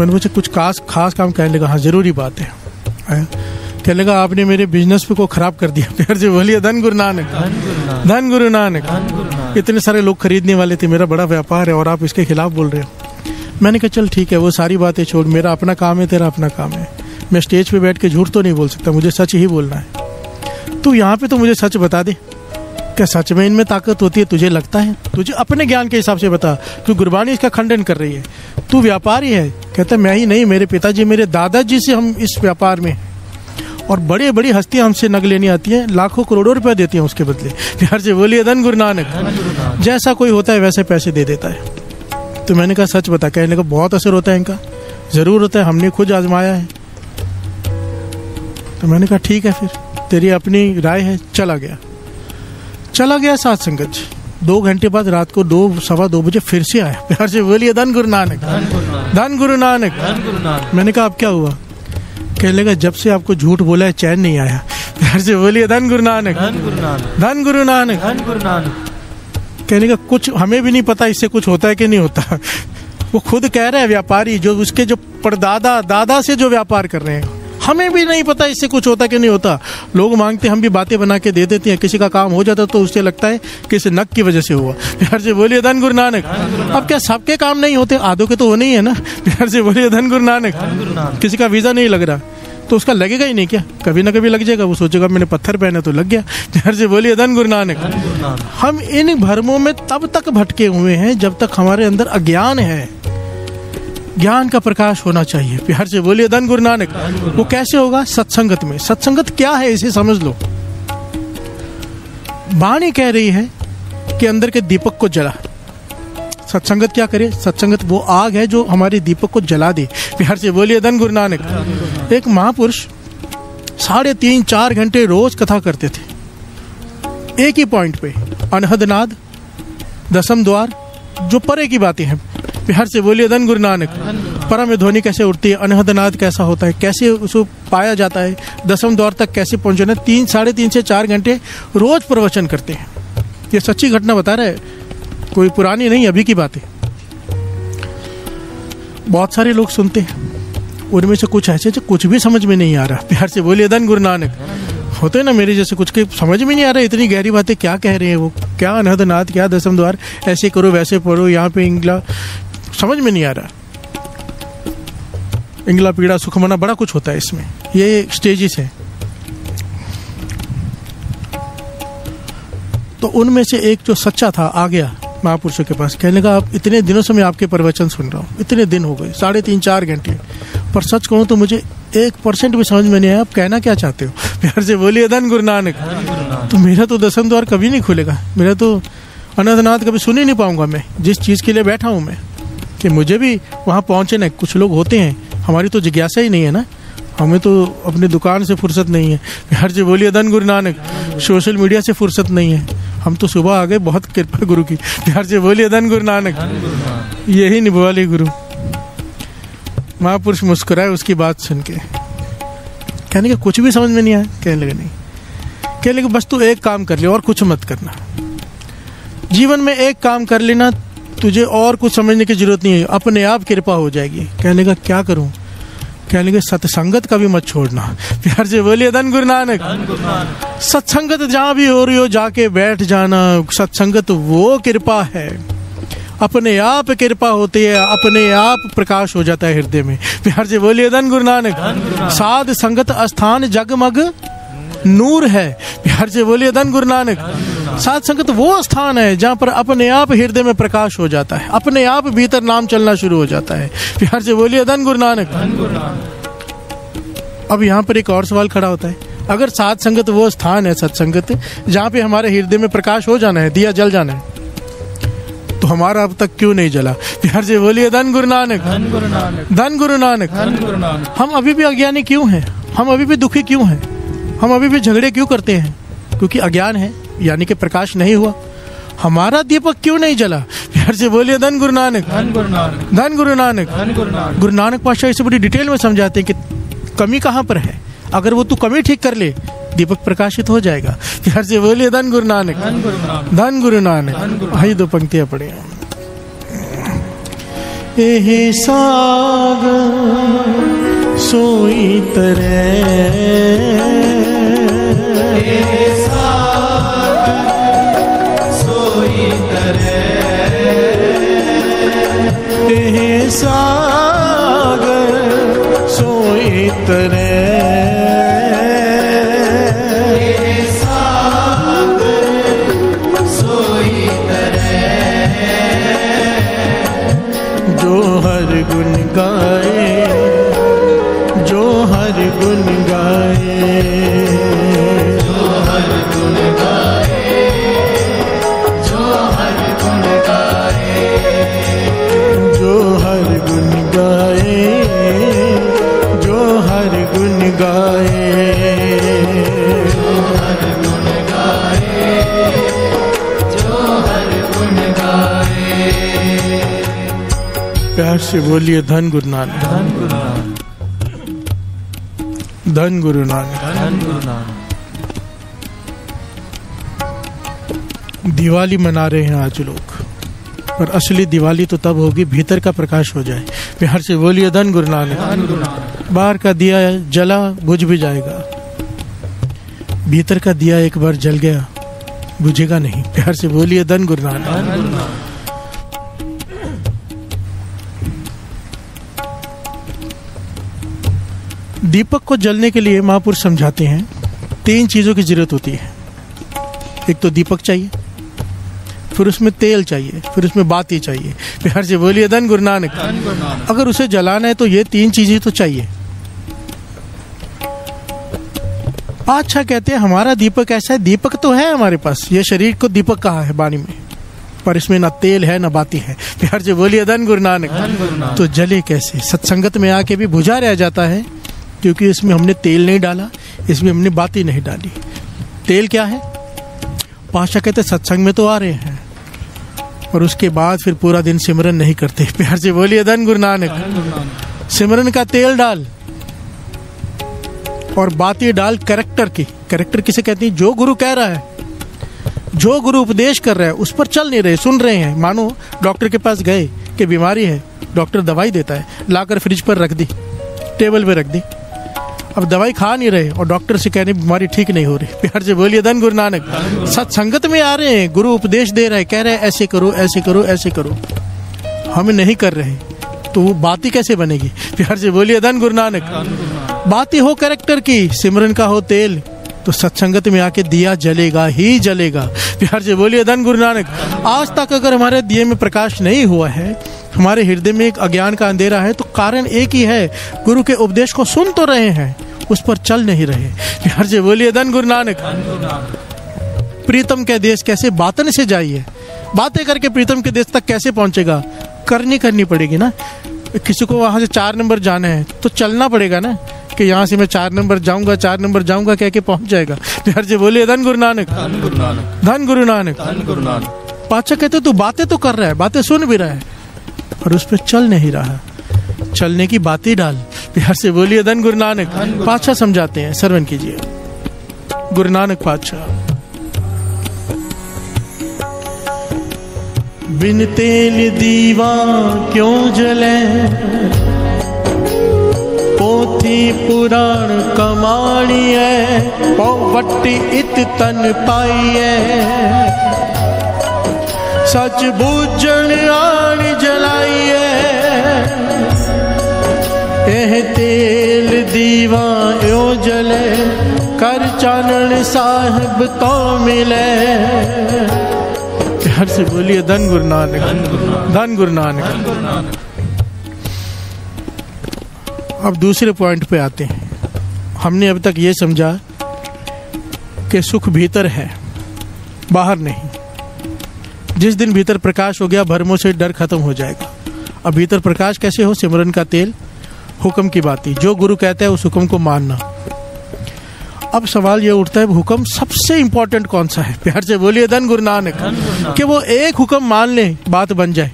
मुझे कुछ खास काम कहने लगा। हाँ जरूरी बात है। कहने लगा आपने मेरे बिजनेस पे को खराब कर दिया। प्यार से बोलिए धन गुरु नानक। धन गुरु नानक। इतने सारे लोग खरीदने वाले थे, मेरा बड़ा व्यापार है और आप इसके खिलाफ बोल रहे हो। मैंने कहा चल ठीक है, वो सारी बातें छोड़, मेरा अपना काम है, तेरा अपना काम है। मैं स्टेज पे बैठ के झूठ तो नहीं बोल सकता, मुझे सच ही बोलना है। तू यहाँ पे तो मुझे सच बता दे, क्या सच में इनमें ताकत होती है? तुझे लगता है? तुझे अपने ज्ञान के हिसाब से बता। तू गुरबानी इसका खंडन कर रही है, तू व्यापारी है। कहता मैं ही नहीं, मेरे पिताजी, मेरे दादाजी से हम इस व्यापार में, और बड़े बड़ी हस्तियां हमसे नग लेनी आती हैं, लाखों करोड़ों रुपया देती हैं उसके बदले। प्यार से बोलिए धन गुरु नानक। जैसा कोई होता है वैसे पैसे दे देता है। तो मैंने कहा सच बता। कहने का बहुत असर होता है इनका। ज़रूरत है, हमने खुद आजमाया है। तो मैंने कहा ठीक है, फिर तेरी अपनी राय है। चला गया साथ संगत जी। 2 घंटे बाद रात को 2-2:15 बजे फिर से आया, प्यार से बोलिए धन गुरु नानक, धन गुरु नानक। मैंने कहा अब क्या हुआ? कहने लगा जब से आपको झूठ बोला है चैन नहीं आया। प्यार से बोलिए धन गुरु नानक, धन गुरु नानक। कहने का कुछ हमें भी नहीं पता इससे कुछ होता है कि नहीं होता। वो खुद कह रहे हैं व्यापारी, जो उसके जो परदादा दादा से जो व्यापार कर रहे हैं, हमें भी नहीं पता इससे कुछ होता कि नहीं होता। लोग मांगते, हम भी बातें बना के दे देते हैं। किसी का काम हो जाता तो उससे लगता है कि इसे नक की वजह से हुआ। प्यार से बोलिए धन गुरु नानक। अब क्या सबके काम नहीं होते? आधों के तो होने ही है ना। प्यार से बोलिए धन गुरु नानक। किसी का वीज़ा नहीं लग रहा तो उसका लगेगा ही नहीं क्या? कभी ना कभी लग जाएगा। वो सोचेगा मैंने पत्थर पहना तो लग गया। प्यार से बोलिए धन गुरु नानक। हम इन भ्रमों में तब तक भटके हुए हैं जब तक हमारे अंदर अज्ञान है। ज्ञान का प्रकाश होना चाहिए। प्यार से बोलिए धन गुरु नानक। वो कैसे होगा? सत्संगत में। सत्संगत क्या है इसे समझ लो। वाणी कह रही है कि अंदर के दीपक को जला। सत्संगत क्या करे? सत्संगत वो आग है जो हमारे दीपक को जला दे। प्यार से बोलिए धन गुरु नानक। एक महापुरुष 3.5-4 घंटे रोज कथा करते थे एक ही पॉइंट पे, अनहदनाद, दसम द्वार, जो परे की बातें हैं। प्यार से बोलिए धन गुरु नानक। परम ध्वनि कैसे उठती है, अनहदनाद कैसा होता है, कैसे उसको पाया जाता है, दसम द्वार तक कैसे पहुंचना। 3-3.5 से 4 घंटे रोज प्रवचन करते हैं। ये सच्ची घटना बता रहा है, कोई पुरानी नहीं, अभी की बात है। बहुत सारे लोग सुनते हैं, उनमें से कुछ ऐसे जो कुछ भी समझ में नहीं आ रहा। प्यार से बोलिए धन गुरु नानक। होते ना मेरे जैसे, कुछ के समझ में नहीं आ रहा, इतनी गहरी बातें क्या कह रहे हैं वो, क्या अनहदनाद, क्या दसम द्वार, ऐसे करो वैसे पढ़ो, यहाँ पे इंगला, समझ में नहीं आ रहा। इंगला पीड़ा सुखमना बड़ा कुछ होता है इसमें, ये स्टेजेस है। तो उनमें से एक जो सच्चा था आ गया महापुरुषों के पास। कहने लगा आप इतने दिनों से मैं आपके प्रवचन सुन रहा हूँ, इतने दिन हो गए, 3.5-4 घंटे, पर सच कहूँ तो मुझे 1% भी समझ में नहीं आया, आप कहना क्या चाहते हो। प्यार से बोलिए धन गुरु नानक। तो मेरा तो दसम द्वार कभी नहीं खुलेगा, मेरा तो अनंतनाथ कभी सुन ही नहीं पाऊंगा मैं, जिस चीज़ के लिए बैठा हूँ मैं, कि मुझे भी वहाँ पहुँचे ना। कुछ लोग होते हैं, हमारी तो जिज्ञासा ही नहीं है ना, हमें तो अपनी दुकान से फुर्सत नहीं है। प्यार से बोलिए धन गुरु नानक। सोशल मीडिया से फुर्सत नहीं है, हम तो सुबह आ गए, बहुत कृपा गुरु की। प्यार से बोलिए धन गुरु नानक। यही निभवाले गुरु। महापुरुष मुस्कुराए उसकी बात सुन के, कहने का कुछ भी समझ में नहीं आया। कहने लगे नहीं, कहने लगे बस तू एक काम कर ले और कुछ मत करना, जीवन में एक काम कर लेना, तुझे और कुछ समझने की जरूरत नहीं है, अपने आप कृपा हो जाएगी। कहने का क्या करूं? कहने के सत्संगत का भी मत छोड़ना। प्यार से बोलिए धन गुरु नानक। सत्संगत जहाँ भी हो रही हो जाके बैठ जाना। सत्संगत वो कृपा है, अपने आप कृपा होती है, अपने आप प्रकाश हो जाता है हृदय में। प्यार से बोलिए धन गुरु नानक। साध संगत स्थान जगमग नूर है। प्यार से बोलिए धन गुरु नानक। साध संगत वो स्थान है जहाँ पर अपने आप हृदय में प्रकाश हो जाता है, अपने आप भीतर नाम चलना शुरू हो जाता है। प्यार से बोलिए धन गुरु नानक। अब यहाँ पर एक और सवाल खड़ा होता है, अगर साध संगत वो स्थान है, सत्संगत, जहाँ पे हमारे हृदय में प्रकाश हो जाना है, दिया जल जाना है, तो हमारा अब तक क्यों नहीं जला? प्यार से बोलिए धन गुरु नानक। धन गुरु नानक। धन गुरु नानक। हम अभी भी अज्ञानी क्यों हैं? हम अभी भी दुखी क्यों हैं? हम अभी भी झगड़े क्यों करते हैं? क्योंकि अज्ञान है, यानी कि प्रकाश नहीं हुआ। हमारा दीपक क्यों नहीं जला? प्यार से बोलिए धन गुरु नानक। धन गुरु नानक। धन गुरु नानक। गुरु नानक पातशाह इसे बड़ी डिटेल में समझाते हैं कि कमी कहाँ पर है, अगर वो तू कमी ठीक कर ले, दीपक प्रकाशित हो जाएगा। प्यार से बोलिए धन गुरु नानक। धन गुरु नानक। भाई 2 पंक्तियां पढ़े। एहे सागर सोई तरह, सागर सोई तरह, सागर सोई तरह, जो हर गुण गाए, जो हर गुण गाए, जो हर गुण गाए, जो हर गुण गाए, जो हर गुण गाए, प्यार से बोलिए धन गुरु नानक, धन गुरु नानक, धन गुरु नानक। धन गुरु नानक। दिवाली मना रहे हैं आज लोग, पर असली दिवाली तो तब होगी भीतर का प्रकाश हो जाए। प्यार से बोलिए धन गुरु नानक, धन गुरु नानक। बाहर का दिया जला बुझ भी जाएगा, भीतर का दिया एक बार जल गया बुझेगा नहीं। प्यार से बोलिए धन गुरु नानक, धन गुरु नानक। दीपक को जलने के लिए महापुरुष समझाते हैं 3 चीजों की जरूरत होती है। एक तो दीपक चाहिए, फिर उसमें तेल चाहिए, फिर उसमें बाती चाहिए। प्यार से बोलिए धन गुरु नानक। धन गुरु नानक। अगर उसे जलाना है तो ये 3 चीजें तो चाहिए। अच्छा कहते हैं हमारा दीपक ऐसा है, दीपक तो है हमारे पास, ये शरीर को दीपक कहा है वाणी में, पर इसमें ना तेल है ना बाती है। प्यार से बोलिए धन गुरु नानक। धन गुरु नानक। तो जले कैसे? सत्संगत में आके भी बुझा रह जाता है, क्योंकि इसमें हमने तेल नहीं डाला, इसमें हमने बाती नहीं डाली। तेल क्या है? पाशा कहते सत्संग में तो आ रहे हैं और उसके बाद फिर पूरा दिन सिमरन नहीं करते। प्यार से बोलिए धन गुरु नानक। धन गुरु नानक। सिमरन का तेल डाल और बाती डाल कैरेक्टर की। कैरेक्टर किसे कहते हैं? जो गुरु कह रहा है, जो गुरु उपदेश कर रहा है उस पर चल नहीं रहे, सुन रहे हैं। मानो डॉक्टर के पास गए कि बीमारी है, डॉक्टर दवाई देता है, लाकर फ्रिज पर रख दी, टेबल पे रख दी, अब दवाई खा नहीं रहे और डॉक्टर से कह रहे बीमारी ठीक नहीं हो रही। प्यार से बोलिए धन गुरु नानक। सत्संगत में आ रहे हैं, गुरु उपदेश दे रहा है, कह रहे हैं ऐसे करो ऐसे करो ऐसे करो, हम नहीं कर रहे, तो वो बाती कैसे बनेगी? प्यार से बोलिए धन गुरु नानक। बाती हो कैरेक्टर की, सिमरन का हो तेल, तो सत्संगत में आके दिया जलेगा ही जलेगा। प्यार से बोलिए धन गुरु नानक। आज तक अगर हमारे दिए में प्रकाश नहीं हुआ है, हमारे हृदय में एक अज्ञान का अंधेरा है, तो कारण एक ही है, गुरु के उपदेश को सुन तो रहे हैं, उस पर चल नहीं रहे। प्यार से बोलिए धन गुरु नानक। प्रीतम के देश कैसे बातन से जाइए, बातें करके प्रीतम के देश तक कैसे पहुंचेगा? करनी पड़ेगी ना। किसी को वहां से 4 नंबर जाना है तो चलना पड़ेगा ना, कि यहाँ से मैं 4 नंबर जाऊंगा 4 नंबर जाऊंगा कह के पहुंच जाएगा। प्यार से बोलिए धन गुरु नानक। धन गुरु नानक। धन गुरु नानक। धन गुरु नानक। पाचा कहते तू बातें तो कर रहा है, बातें सुन भी रहा है, और उस पर चल नहीं रहा। चलने की बातें डाल। प्यार से बोलिए धन गुरु नानक। पाचा समझाते हैं, श्रवण कीजिए। गुरु नानक पाचा। बिन तेल दीवा क्यों जले, पोथी पुराण कमाणिए, पौवट्टी इत तन पाइए, सच बूझण आण जलाइए, एह तेल दीवा यो जले, कर चानन साहिब तो मिले। प्यार से बोलिए धन गुरु नानक। धन गुरु नानक। अब दूसरे पॉइंट पे आते हैं। हमने अब तक ये समझा कि सुख भीतर है, बाहर नहीं। जिस दिन भीतर प्रकाश हो गया, भरमों से डर खत्म हो जाएगा। अब भीतर प्रकाश कैसे हो? सिमरन का तेल, हुक्म की बात, जो गुरु कहता है उस हुक्म को मानना। अब सवाल ये उठता है, हुक्म सबसे इंपॉर्टेंट कौन सा है? प्यार से बोलिए धन गुरु नानक। कि वो एक हुक्म मान ले, बात बन जाए।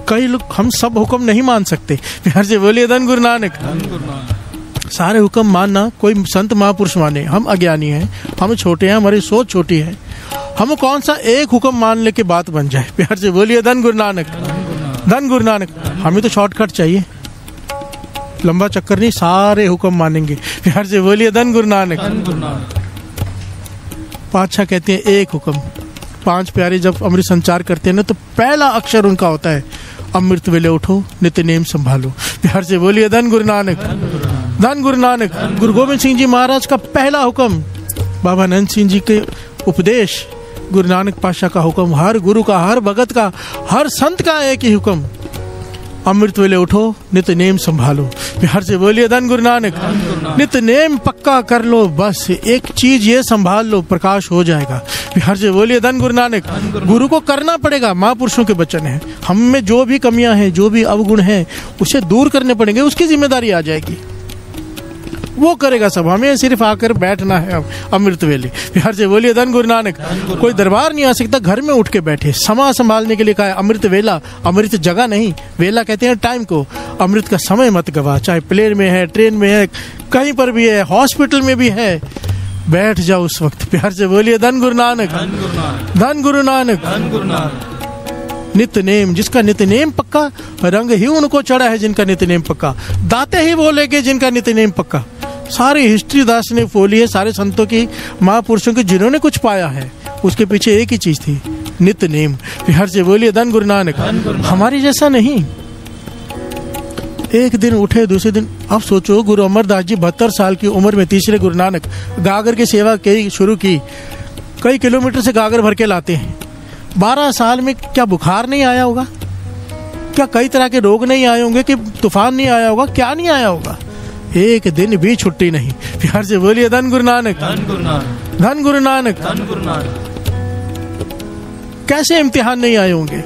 कई लोग, हम सब हुक्म नहीं मान सकते। प्यार से बोलिए धन गुरु नानक। सारे हुक्म मानना कोई संत महापुरुष माने, हम अज्ञानी हैं, हम छोटे हैं, हमारी सोच छोटी है। हम कौन सा एक हुक्म मान ले के बात बन जाए? प्यार से बोलिए धन गुरु नानक। धन गुरु नानक। हमें तो शॉर्टकट चाहिए, लंबा चक्कर नहीं, सारे हुक्म मानेंगे। प्यार से बोलिए धन गुरु नानक। पातशाह कहते हैं एक हुक्म। 5 प्यारे जब अमृत संचार करते हैं ना, तो पहला अक्षर उनका होता है अमृत वेले उठो नित्य नेम संभालो। प्यार से बोलिए धन गुरु नानक। धन गुरु नानक। गुरु गोविंद सिंह जी महाराज का पहला हुक्म, बाबा नंद सिंह जी के उपदेश, गुरु नानक पातशाह का हुक्म, हर गुरु का, हर भगत का, हर संत का एक ही हुक्म, अमृत वेले उठो नित्य नेम संभालो। प्यार से बोलिए धन गुरु नानक। नित्य नेम पक्का कर लो, बस एक चीज ये संभाल लो, प्रकाश हो जाएगा। प्यार से बोलिए धन गुरु नानक। गुरु को करना पड़ेगा, महापुरुषों के वचन है। हम में जो भी कमियां हैं, जो भी अवगुण हैं, उसे दूर करने पड़ेंगे, उसकी जिम्मेदारी आ जाएगी। वो करेगा सब, हमें सिर्फ आकर बैठना है अमृत वेले। बिहार से बोलिए धन गुरु नानक। कोई दरबार नहीं आ सकता, घर में उठ के बैठे, समा संभालने के लिए कहा है अमृत वेला। अमृत जगह नहीं, वेला कहते हैं टाइम को। अमृत का समय मत गवा, चाहे प्लेन में है, ट्रेन में है, कहीं पर भी है, हॉस्पिटल में भी है, बैठ जाओ उस वक्त। प्यार से बोलिए धन गुरु नानक, धन गुरु नानक। नित्य नेम, जिसका नित्य नेम पक्का, रंग ही उनको चढ़ा है जिनका नित्य नेम पक्का। दाते ही बोलेगे जिनका नित्य नेम पक्का। सारी हिस्ट्री दास ने बोली है, सारे संतों की, महापुरुषों की, जिन्होंने कुछ पाया है, उसके पीछे एक ही चीज थी, नित्य नेम। प्यार से बोलिए धन गुरु नानक। हमारी जैसा नहीं, एक दिन उठे दूसरे दिन। अब सोचो, गुरु अमरदास जी 72 साल की उम्र में, तीसरे गुरु नानक, गागर की सेवा शुरू की। कई किलोमीटर से गागर भर के लाते हैं। 12 साल में क्या बुखार नहीं आया होगा? क्या कई तरह के रोग नहीं आए होंगे? कि तूफान नहीं आया होगा? क्या नहीं आया होगा? एक दिन भी छुट्टी नहीं। प्यार से बोलिए धन गुरु नानक, धन गुरु नानक, धन गुरु नानक, धन गुरु नानक। कैसे इम्तिहान नहीं आए होंगे?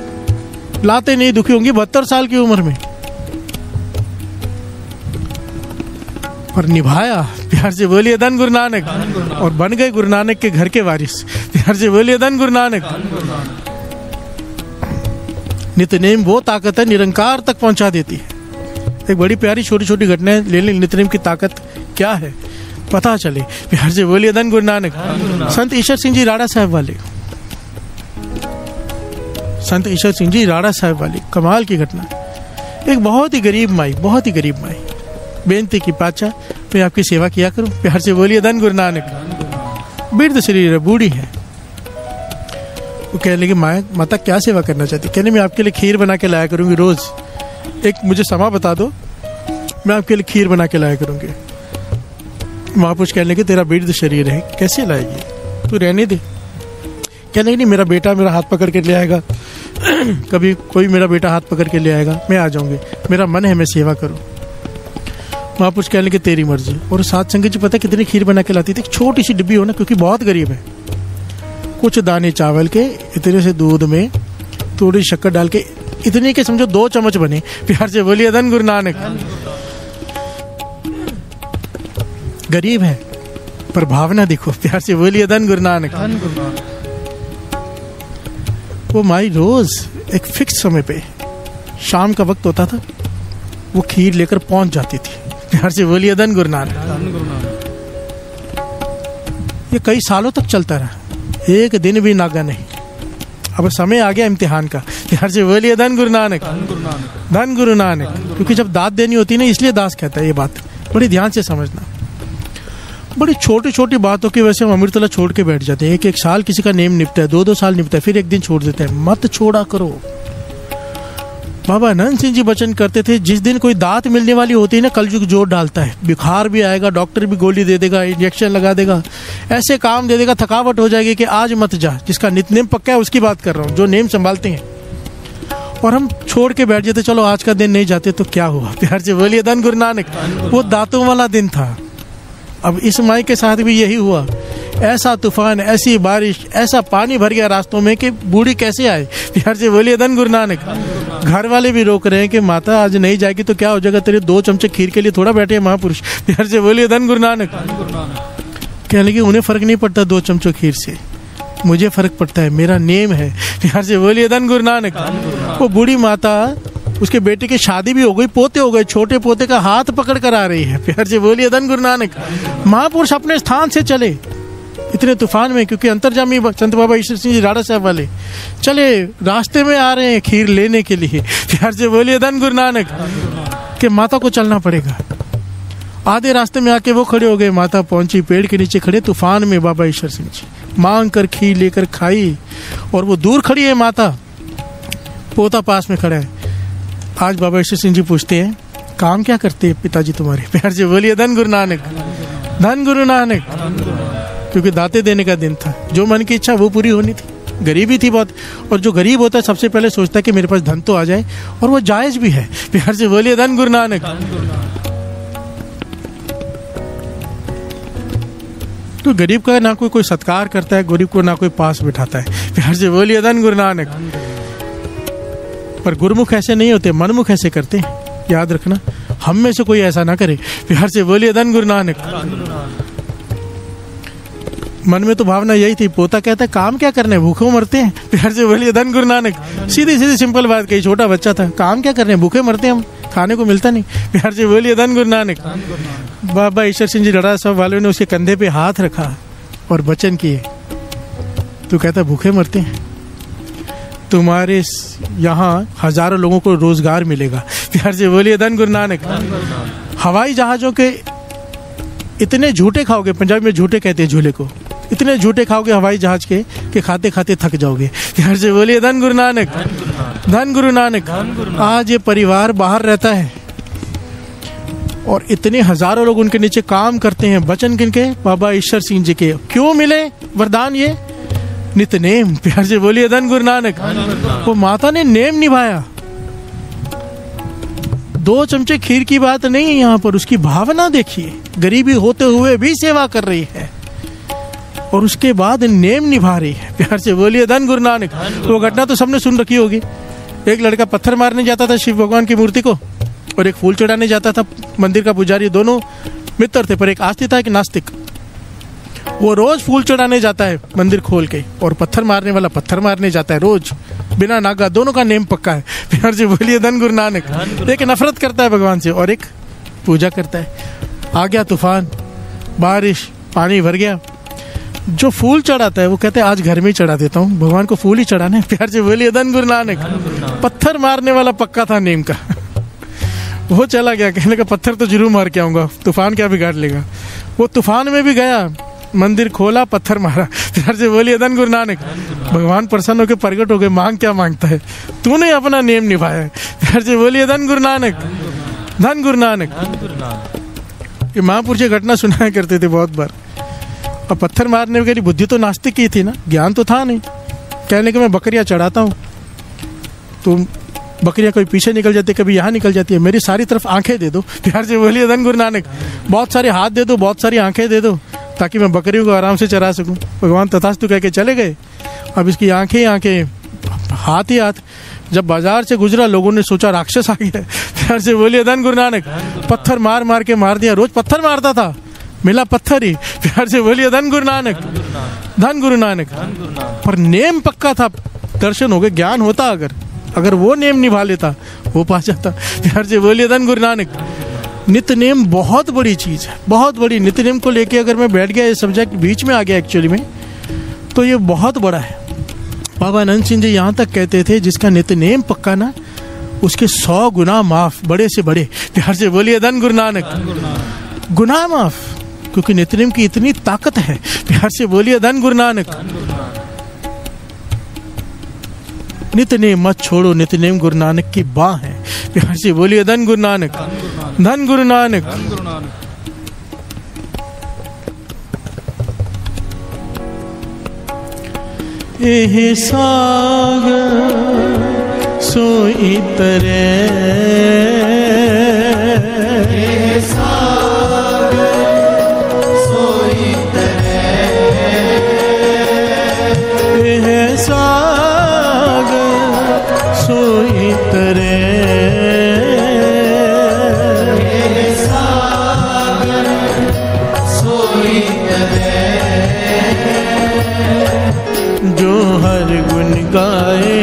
लाते नहीं दुखी होंगी 72 साल की उम्र में, और निभाया। प्यार से बोलिए धन गुरु नानक, और बन गए गुरु नानक के घर के वारिस। प्यार से बोलिए धन गुरु नानक। नित्य नेम वो ताकत है, निरंकार तक पहुंचा देती है। एक बड़ी प्यारी छोटी छोटी घटनाएं ले लें, नित्य नेम की ताकत क्या है पता चले। प्यार से बोलिए धन गुरु नानक। संत ईश्वर सिंह जी राणा साहब वाले, संत ईश्वर सिंह जी राणा साहब वाले, कमाल की घटना। एक बहुत ही गरीब माई, बहुत ही गरीब माई बेनती की, पाचा मैं आपकी सेवा किया करूं। प्यार से बोलिए धन गुरु नानक। वृद्ध शरीर है, बूढ़ी है। वो कहने लगी, माता क्या सेवा करना चाहती? कहने मैं आपके लिए खीर बना के लाया करूंगी रोज। एक मुझे समा बता दो, मैं आपके लिए खीर बना के लाया करूंगी। महापुरुष कहने लगे, तेरा वृद्ध शरीर है, कैसे लाएगी? तू रहने दे। कहने लगी, नहीं, मेरा बेटा मेरा हाथ पकड़ के ले आएगा। कभी कोई मेरा बेटा हाथ पकड़ के ले आएगा, मैं आ जाऊंगी। मेरा मन है मैं सेवा करूं। महापुरुष कहने लगे, तेरी मर्जी। और साथ संगत जी पता कितनी खीर बना के लाती थी? छोटी सी डिब्बी हो ना, क्योंकि बहुत गरीब है। कुछ दाने चावल के, इतने से दूध में थोड़ी शक्कर डाल के, इतने के समझो 2 चम्मच बने। प्यार से बोलिए धन गुरु नानक। गरीब है पर भावना देखो। प्यार से बोलिए धन गुरु नानक। वो माई रोज एक फिक्स समय पे, शाम का वक्त होता था, वो खीर लेकर पहुंच जाती थी। प्यार से बोलिए धन गुरु नानक। ये कई सालों तक चलता रहा, एक दिन भी नागा नहीं। अब समय आ गया इम्तिहान का। प्यार से बोलिए धन गुरु नानक, धन गुरु नानक। क्योंकि जब दात देनी होती है ना, इसलिए दास कहता है। ये बात बड़ी ध्यान से समझना। बड़ी छोटी छोटी बातों की वजह से हम अमृतला छोड़ के बैठ जाते हैं। एक साल किसी का नेम निपटा है, 2 साल निपटा है, फिर एक दिन छोड़ देते हैं। मत छोड़ा करो। बाबा आनंद सिंह जी वचन करते थे, जिस दिन कोई दात मिलने वाली होती है ना, कलयुग जोर डालता है। बुखार भी आएगा, डॉक्टर भी गोली दे देगा, इंजेक्शन लगा देगा, ऐसे काम दे देगा, थकावट हो जाएगी कि आज मत जा। जिसका नित्य नेम पक्का है उसकी बात कर रहा हूँ, जो नेम संभालते हैं। और हम छोड़ के बैठ जाते, चलो आज का दिन नहीं जाते तो क्या हुआ। प्यार से बोलिए धन गुरु नानक। वो दांतों वाला दिन था। अब इस माई के साथ भी यही हुआ। ऐसा तूफान, ऐसी बारिश, ऐसा पानी भर गया रास्तों में कि बूढ़ी कैसे आए। प्यार से बोलिए धन गुरु नानक। घर वाले भी रोक रहे हैं कि माता आज नहीं जाएगी तो क्या हो जाएगा, तेरे 2 चमचे खीर के लिए थोड़ा बैठे हैं महापुरुष। प्यार से बोलिए धन गुरु नानक। कहने लगे, उन्हें फर्क नहीं पड़ता 2 चमचों खीर से, मुझे फर्क पड़ता है, मेरा नेम है। प्यार से बोलिए धन गुरु नानक। वो बूढ़ी माता, उसके बेटे की शादी भी हो गई, पोते हो गए, छोटे पोते का हाथ पकड़ कर आ रही है। प्यार से बोलिए धन गुरु नानक। महापुरुष अपने स्थान से चले इतने तूफान में, क्योंकि अंतर्जामी संत बाबा ईश्वर सिंह जी राणा साहब वाले चले, रास्ते में आ रहे हैं खीर लेने के लिए। प्यार से बोलिए धन गुरु नानक। कि माता को चलना पड़ेगा। आधे रास्ते में आके वो खड़े हो गए। माता पहुंची, पेड़ के नीचे खड़े, तूफान में बाबा ईश्वर सिंह जी मांग कर खीर लेकर खाई। और वो दूर खड़ी है माता, पोता पास में खड़ा है। आज बाबा ईश्वर सिंह जी पूछते हैं, काम क्या करते हैं पिताजी तुम्हारे? प्यार से बोलिए धन गुरु नानक, धन गुरु नानक। क्योंकि दाते देने का दिन था, जो मन की इच्छा वो पूरी होनी थी। गरीबी थी बहुत, और जो गरीब होता है सबसे पहले सोचता है कि मेरे पास धन तो आ जाए, और वो जायज भी है। प्यार से बोलिए धन गुरु नानक। तो गरीब का ना कोई सत्कार करता है, गरीब को ना कोई पास बिठाता है। प्यार से बोलिए धन गुरु नानक। पर गुरुमुख ऐसे नहीं होते, मनमुख ऐसे करते हैं। याद रखना, हम में से कोई ऐसा ना करे। प्यार से बोलिए धन गुरु नानक। मन में तो भावना यही थी, पोता कहता है काम क्या करने, भूखे मरते हैं। प्यार से बोलिए धन गुरु नानक। सीधी सीधी सिंपल बात कही, छोटा बच्चा था, काम क्या कर रहे हैं, भूखे मरते हैं हम, खाने को मिलता नहीं। प्यार से बोलिए धन गुरु नानक। बाबा ईश्वर सिंह जी डरा साहब वालों ने उसके कंधे पे हाथ रखा और वचन किए, तू कहता भूखे मरते हैं, तुम्हारे यहाँ हजारों लोगों को रोजगार मिलेगा। प्यार से बोलिए धन गुरु नानक। हवाई जहाजों के इतने झूठे खाओगे, पंजाबी में झूठे कहते हैं झूले को, इतने झूठे खाओगे हवाई जहाज के कि खाते खाते थक जाओगे। प्यार से बोलिए धन गुरु नानक। धन गुरु नानक। आज ये परिवार बाहर रहता है और इतने हजारों लोग उनके नीचे काम करते हैं। वचन किनके? बाबा ईश्वर सिंह जी के। क्यों मिले वरदान? ये नितनेम। प्यार से बोलिए धन गुरु नानक। वो माता ने नेम निभाया। 2 चमचे खीर की बात नहीं है यहाँ पर, उसकी भावना देखिए, गरीबी होते हुए भी सेवा कर रही है और उसके बाद नेम निभा रही है। प्यार से बोलिए धन गुरु नानक। वो घटना तो सबने सुन रखी होगी। एक लड़का पत्थर मारने जाता था शिव भगवान की मूर्ति को और एक फूल चढ़ाने जाता था मंदिर का पुजारी। दोनों मित्र थे, पर एक आस्तिक था, एक नास्तिक। वो रोज फूल चढ़ाने जाता है मंदिर खोल के, और पत्थर मारने वाला पत्थर मारने जाता है रोज बिना नागा। दोनों का नेम पक्का है। प्यार से बोलिए धन गुरु नानक। एक नफरत करता है भगवान से और एक पूजा करता है। आ गया तूफान, बारिश, पानी भर गया। जो फूल चढ़ाता है वो कहते हैं आज घर में ही चढ़ा देता हूँ, भगवान को फूल ही चढ़ाना है। प्यार से बोलिए धन गुरु नानक। पत्थर मारने वाला पक्का था नेम का। वो चला गया, कहने का पत्थर तो जरूर मार के आऊंगा, तूफान क्या बिगाड़ लेगा। वो तूफान में भी गया, मंदिर खोला, पत्थर मारा। प्यार से बोलिए धन गुरु नानक। भगवान प्रसन्न होकर प्रकट हो गए, मांग क्या मांगता है, तूने अपना नेम निभाया है। प्यार से बोलिए धन गुरु नानक। धन गुरु नानक। ये महापुरुष घटना सुनाया करते थे बहुत बार। अब पत्थर मारने वाली बुद्धि तो नास्तिक की थी ना, ज्ञान तो था नहीं। कहने के मैं बकरियां चढ़ाता हूँ, तो बकरियां कभी पीछे निकल जाती है, कभी यहाँ निकल जाती है, मेरी सारी तरफ आंखें दे दो। प्यार से बोलिए धन गुरु नानक। बहुत सारे हाथ दे दो, बहुत सारी आंखें दे दो, ताकि मैं बकरियों को आराम से चरा सकूं। भगवान तथास्तु कह के चले गए। अब इसकी आंखें ही आंखें, हाथ ही हाथ। जब बाजार से गुजरा, लोगों ने सोचा राक्षस आ गया। प्यार से बोलिए धन गुरु नानक। पत्थर मार मार के मार दिया। रोज पत्थर मारता था, मिला पत्थर ही। प्यार से बोलिए धन गुरु नानक। धन गुरु नानक। पर नेम पक्का था, दर्शन हो गए। ज्ञान होता अगर वो नेम निभा लेता, वो पा जाता। प्यार से बोलिए धन गुरु नानक। नितनेम बहुत बड़ी चीज है, बहुत बड़ी। नितनेम को लेके अगर मैं बैठ गया, ये सब्जेक्ट बीच में आ गया एक्चुअली में, तो ये बहुत बड़ा है। बाबा अनंत सिंह जी यहाँ तक कहते थे, जिसका नितनेम पक्का ना, उसके 100 गुनाह माफ, बड़े से बड़े। प्यार से बोलिए धन गुरु नानक। गुनाह माफ, क्योंकि नितनेम की इतनी ताकत है। प्यार से बोलिए धन गुरु नानक। नितनेम मत छोड़ो, नितनेम गुरु नानक की बाह है। प्यार से बोलिए धन गुरु नानक। धन गुरु नानक। एह सागर सोई तरे, एह सागर सोई तरे, एह सागर सोई तरे, जो हर गुण गाए,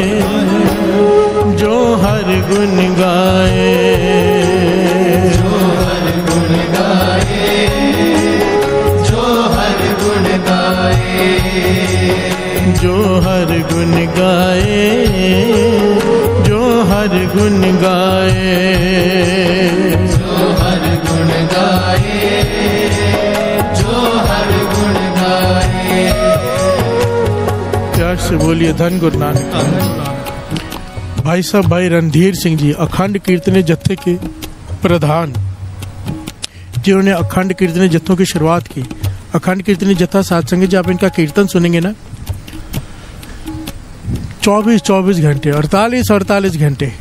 जो हर गुण गाए, जो हर गुण गाए, जो हर गुण गाए, जो हर गुण गाए, जो हर गुण गाए, जो हर गुण गाए, जो हर गुण गाए। प्यार से बोलिए धन गुरु नानक। भाई साहब, भाई रणधीर सिंह जी अखंड कीर्तने जत्थे के प्रधान, जिन्होंने अखंड कीर्तने जत्थों की शुरुआत की। अखंड कीर्तने जत्था साधसंग, जब आप इनका कीर्तन सुनेंगे ना, 24-24 घंटे, 48-48 घंटे,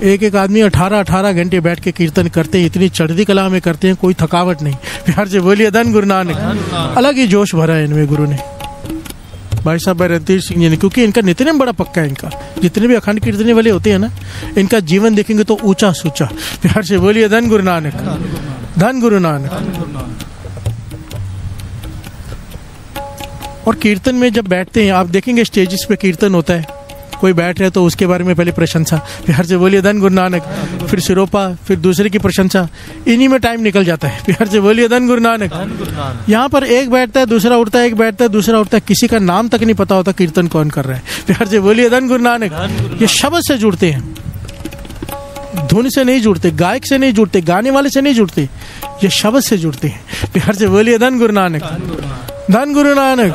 एक आदमी 18-18 घंटे बैठ के कीर्तन करते हैं। इतनी चढ़ती कला में करते हैं, कोई थकावट नहीं। प्यार से बोलिए धन गुरु नानक। अलग ही जोश भरा है इनमें गुरु ने। भाई साहब रणधीर सिंह जी ने, क्योंकि इनका नित्यनेम बड़ा पक्का है। इनका जितने भी अखंड कीर्तने वाले होते हैं ना, इनका जीवन देखेंगे तो ऊंचा सूचा। प्यार से बोलिए धन गुरु नानक, धन गुरु नानक। और कीर्तन में जब बैठते हैं, आप देखेंगे स्टेजेस पे कीर्तन होता है, कोई बैठ रहा है तो उसके बारे में पहले प्रशंसा, प्यार से बोलिए धन गुरु नानक, फिर सिरोपा, फिर दूसरे की प्रशंसा, इन्हीं में टाइम निकल जाता है। प्यार से बोलिए धन गुरु नानक। यहाँ पर एक बैठता है, दूसरा उठता है, एक बैठता है, दूसरा उठता है, किसी का नाम तक नहीं पता होता कीर्तन कौन कर रहा है। प्यार से बोलिए धन गुरु नानक। ये शब्द से जुड़ते हैं, धुन से नहीं जुड़ते, गायक से नहीं जुड़ते, गाने वाले से नहीं जुड़ते, ये शब्द से जुड़ते हैं। प्यार से बोलिए धन गुरु नानक, धन गुरु नानक।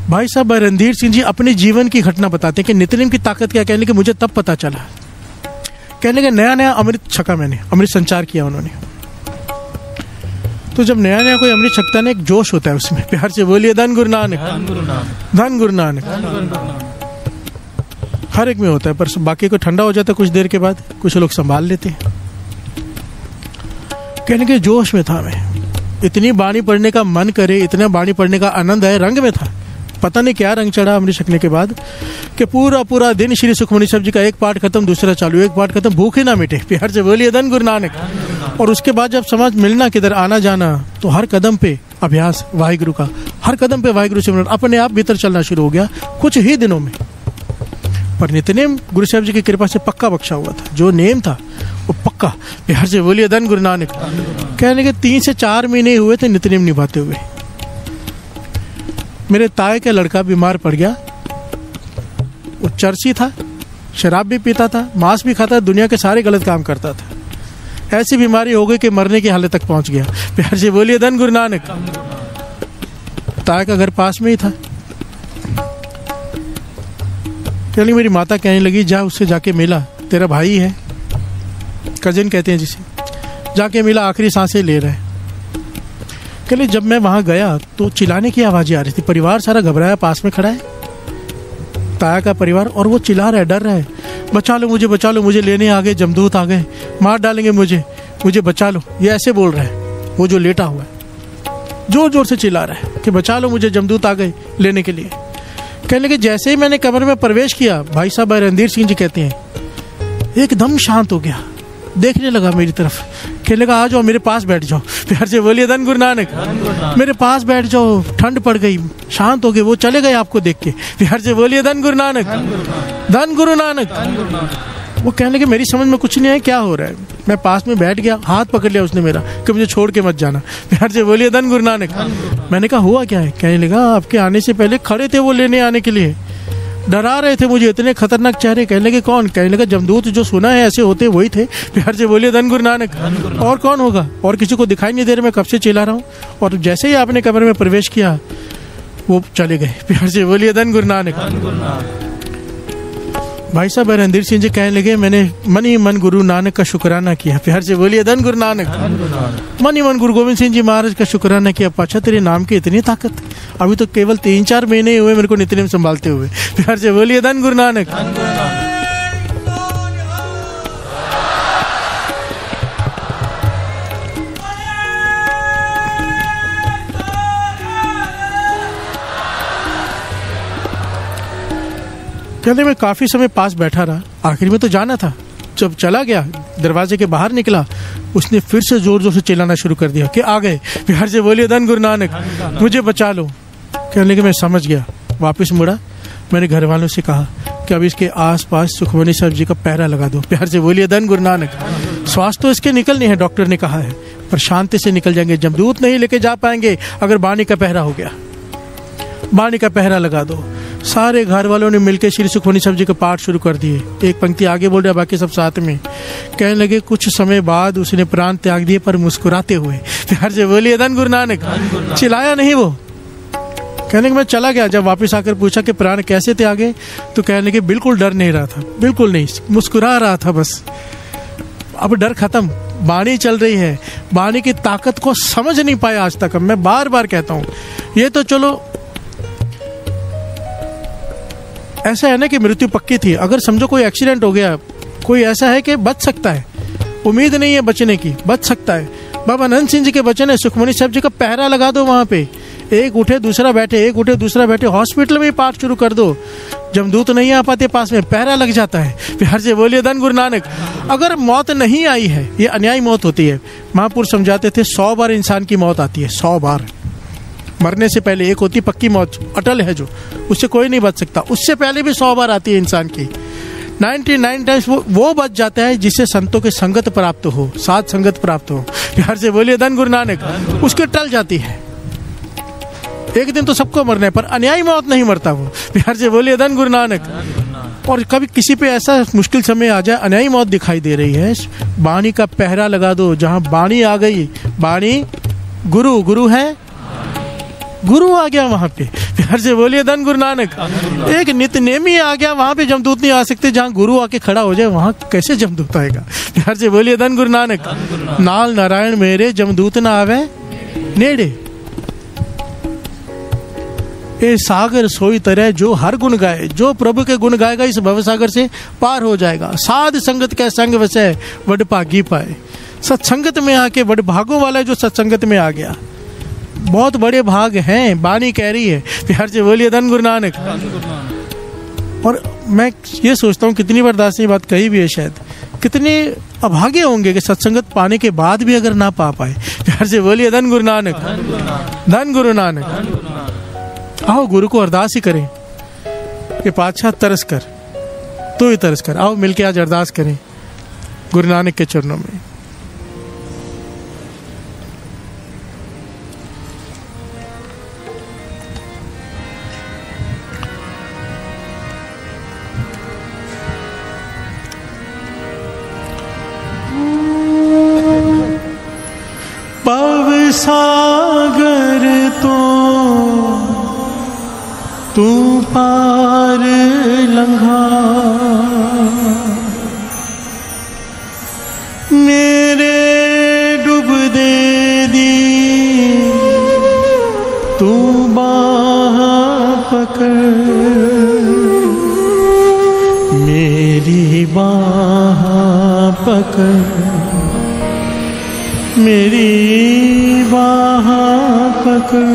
भाई साहब रणधीर सिंह जी अपने जीवन की घटना बताते हैं कि नित्यनेम की ताकत क्या। कहने के मुझे तब पता चला, कहने के नया नया अमृत छका मैंने, अमृत संचार किया उन्होंने। तो जब नया नया कोई अमृत छकता है ना, एक जोश होता है उसमें। प्यार से बोलिए धन गुरु नानक, धन गुरु नानक। हर एक में होता है, पर बाकी को ठंडा हो जाता है कुछ देर के बाद, कुछ लोग संभाल लेते हैं। कहने के जोश में था मैं, इतनी बाणी पढ़ने का मन करे, इतना बाणी पढ़ने का आनंद है, रंग में था। पता नहीं क्या रंग चढ़ा अमृत छकने के बाद कि पूरा पूरा दिन श्री सुखमनी साहब जी का एक पाठ खत्म, दूसरा चालू, एक पाठ खत्म, भूख ही ना मिटे। प्यार से बोलिए धन गुरु नानक। और उसके बाद जब समाज मिलना किधर, आना जाना, तो हर कदम पे अभ्यास वाहिगुरु का, हर कदम पे वाहिगुरु सिमरन अपने आप भीतर चलना शुरू हो गया कुछ ही दिनों में। पर नित्यनेम गुरु साहब जी की कृपा से पक्का बख्शा हुआ था, जो नेम था वो पक्का। प्यार से बोलिए धन गुरु नानक। कहने के 3 से 4 महीने हुए थे नित्यनेम निभाते हुए। मेरे ताए का लड़का बीमार पड़ गया, वो चर्सी था, शराब भी पीता था, मांस भी खाता, दुनिया के सारे गलत काम करता था। ऐसी बीमारी हो गई कि मरने की हालत तक पहुंच गया। प्यार से बोलिए धन गुरु नानक। ताए का घर पास में ही था। कहने मेरी माता कहने लगी, जा उससे जाके मिला, तेरा भाई है, कजिन कहते हैं जिसे, जाके मिला, आखिरी सांसें ले रहा है। कहले जब मैं वहां गया तो चिल्लाने की आवाजें आ रही थी, परिवार सारा घबराया, पास में खड़ा है ताया का परिवार, और वो चिल्ला रहा है, डर रहा है, बचा लो मुझे, बचा लो मुझे, लेने आ गए, जमदूत आ गए, मार डालेंगे मुझे, मुझे बचा लो। ये ऐसे बोल रहा है, वो जो लेटा हुआ है जोर जोर से चिल्ला रहा है कि बचा लो मुझे, जमदूत आ गए लेने के लिए। कहने लगे जैसे ही मैंने कमरे में प्रवेश किया, भाई साहब रणधीर सिंह जी कहते हैं एकदम शांत हो गया, देखने लगा मेरी तरफ, कहने लगा आ जाओ मेरे पास बैठ जाओ। प्यार से बोलिए धन गुरु नानक। मेरे पास बैठ जाओ, ठंड पड़ गई, शांत हो गए, वो चले गए आपको देख के। प्यार से बोलिए धन गुरु नानक, धन गुरु नानक। वो कहने लगे मेरी समझ में कुछ नहीं है, क्या हो रहा है। मैं पास में बैठ गया, हाथ पकड़ लिया उसने मेरा कि मुझे छोड़ के मत जाना। प्यार से बोलिए धन गुरु नानक। मैंने कहा हुआ क्या है। कहने लगा आपके आने से पहले खड़े थे वो लेने आने के लिए, डरा रहे थे मुझे, इतने खतरनाक चेहरे। कहने लगे कौन। कहने लगा जमदूत जो सुना है ऐसे होते वही थे। प्यार से बोलिए धन गुरु नानक। और कौन होगा, और किसी को दिखाई नहीं दे रहा, मैं कब से चिल्ला रहा हूँ। और जैसे ही आपने कमरे में प्रवेश किया वो चले गए। प्यार से बोलिए धन गुरु नानक। भाई साहब रणधीर सिंह जी कहने लगे मैंने मन ही मन गुरु नानक का शुक्राना किया। प्यार से बोलिए धन गुरु नानक। मन ही मन गुरु गोविंद सिंह जी महाराज का शुक्राना किया। पाछा तेरे नाम की इतनी ताकत, अभी तो केवल 3-4 महीने हुए मेरे को नित्यनेम संभालते हुए। प्यार से बोलिए धन गुरु नानक। कहते मैं काफी समय पास बैठा रहा, आखिर में तो जाना था। जब चला गया, दरवाजे के बाहर निकला, उसने फिर से जोर जोर से चिल्लाना शुरू कर दिया कि आ गए। प्यार से बोलिए धन गुरु नानक, मुझे बचा लो। कहने के मैं समझ गया, वापस मुड़ा। मैंने घर वालों से कहा कि अब इसके आसपास सुखमनी साहब जी का पहरा लगा दो। प्यार से बोलिए धन गुरु नानक। श्वास तो इसके निकलने हैं, डॉक्टर ने कहा है, पर शांति से निकल जाएंगे, जमदूत नहीं लेके जा पाएंगे अगर बाणी का पहरा हो गया। बाणी का पहरा लगा दो। सारे घर वालों ने मिलकर श्री सुखमनी साहब जी का पाठ शुरू कर दिए। एक पंक्ति आगे बोल रहा, बाकी सब साथ में। कहने लगे कुछ समय बाद उसने प्राण त्याग दिए, पर मुस्कुराते हुए। प्यार से बोलिए धन गुरु नानक। चिल्लाया नहीं वो। कहने के मैं चला गया। जब वापस आकर पूछा कि प्राण कैसे त्यागे, तो कहने लगे बिल्कुल डर नहीं रहा था, बिल्कुल नहीं, मुस्कुरा रहा था बस। अब डर खत्म, बाणी चल रही है। बाणी की ताकत को समझ नहीं पाया आज तक। मैं बार बार कहता हूँ, ये तो चलो ऐसा है ना कि मृत्यु पक्की थी। अगर समझो कोई एक्सीडेंट हो गया, कोई ऐसा है कि बच सकता है, उम्मीद नहीं है बचने की, बच सकता है, बाबा नंद सिंह जी के वचन है, सुखमनी साहब जी का पहरा लगा दो वहाँ पे, एक उठे दूसरा बैठे, एक उठे दूसरा बैठे। हॉस्पिटल में पाठ शुरू कर दो, जमदूत नहीं आ पाते पास में, पहरा लग जाता है। फिर हर से बोलिए धन गुरु नानक। अगर मौत नहीं आई है, ये अन्यायी मौत होती है। महापुरुष समझाते थे 100 बार इंसान की मौत आती है, 100 बार। मरने से पहले एक होती पक्की मौत, अटल है जो, उससे कोई नहीं बच सकता। उससे पहले भी 100 बार आती है इंसान की। 99 टाइम्स वो बच जाता है जिससे संतों की संगत प्राप्त हो, साथ संगत प्राप्त हो। हर से बोलिए धन गुरु नानक। उसकी टल जाती है। एक दिन तो सबको मरना है, पर अन्यायी मौत नहीं मरता वो। हर से बोलिए धन गुरु नानक। और कभी किसी पे ऐसा मुश्किल समय आ जाए, अन्यायी मौत दिखाई दे रही है, वाणी का पहरा लगा दो। जहां वाणी आ गई, वाणी गुरु, गुरु है, गुरु आ गया वहां पे। हर से बोलिए धन गुरु नानक। एक नित्यनेमी आ गया वहां पे, जमदूत नहीं आ सकते। जहां गुरु आके खड़ा हो जाए वहां कैसे जमदूत आएगा। हर से बोलिए धन गुरु नानक। नाल नारायण मेरे, जमदूत ना आवे नेड़े। ए सागर सोई तरह जो हर गुण गाए, जो प्रभु के गुण गाएगा इस भवसागर से पार हो जाएगा। साध संगत के संग वसै वड भागी पाए। सत्संगत में आके वड भागों वाला है जो सत्संगत में आ गया। बहुत बड़े भाग हैं, वाणी कह रही है। हर से बोलिए धन गुरु नानक। और मैं ये सोचता हूँ, कितनी बार दास ने बात कही भी है शायद, कितने अभागे होंगे कि सत्संगत पाने के बाद भी अगर ना पा पाए। हर से बोलिए धन गुरु नानक, धन गुरु नानक। आओ गुरु को अरदास ही करें कि पातशाह तरस कर, तू ही तरस कर। आओ मिलके आज अरदास करें गुरु नानक के चरणों में। भव सागर तो तू पार लंघा, मेरे डूबदे दी तू बाह पकड़, मेरी बाह पकड़, मेरी बाह पकड़।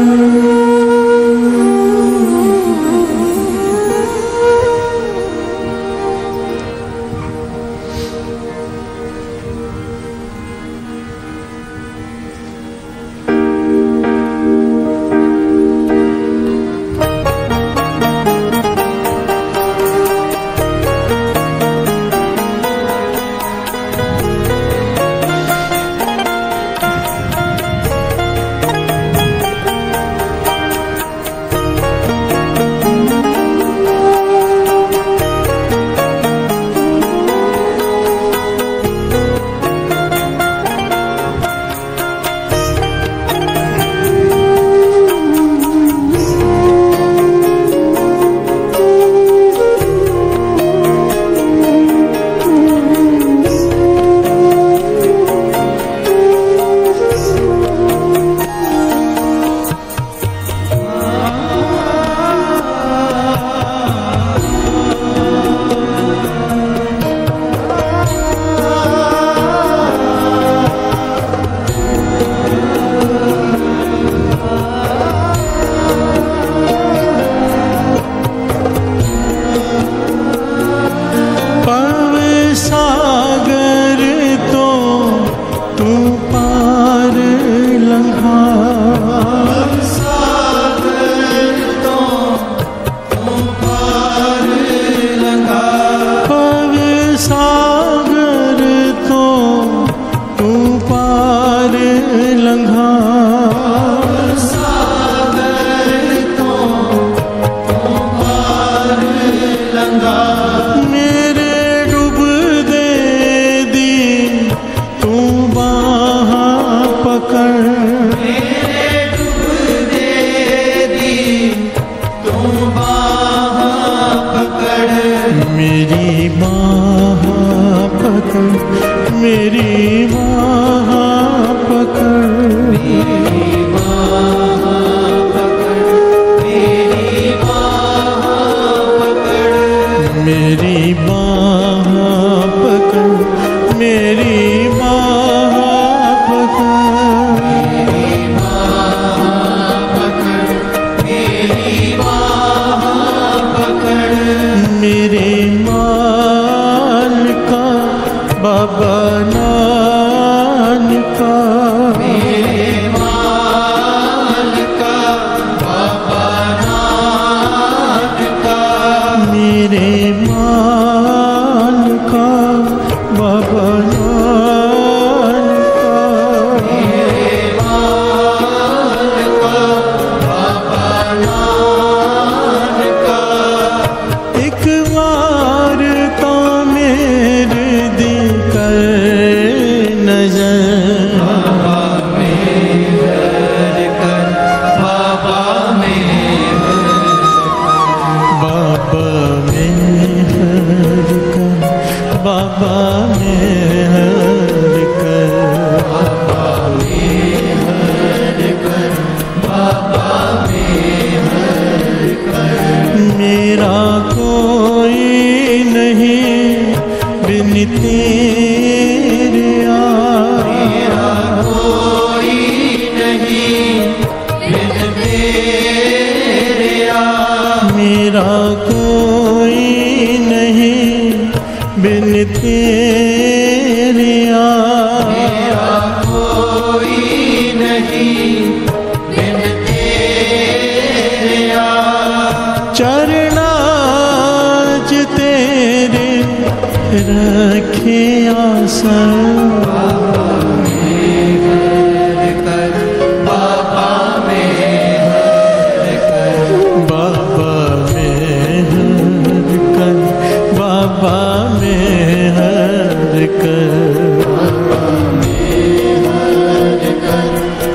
मेरी बाह पकड़। बाबा नानका मेरे मान का बाबा नानका मेरे मान का बाबा नानका मेरे मान का बाबा नानका एक बार तो मेरे दिल कर नजर बाबा मेहर कर बाबा मेहर बाबा मेहर कर बाबा मेहर कर बाबा मेहर कर बाबा मेहर कर मेरा कोई नहीं बिन तेरे मेरा कोई नहीं बिन तेरे मेरा कोई नहीं बिन तेरे मेरा कोई नहीं बिन तेरे चरणाज तेरे रखे आसन बाबा मेहर कर बाबा मेहर कर बाबा मेहर कर बाबा मेहर कर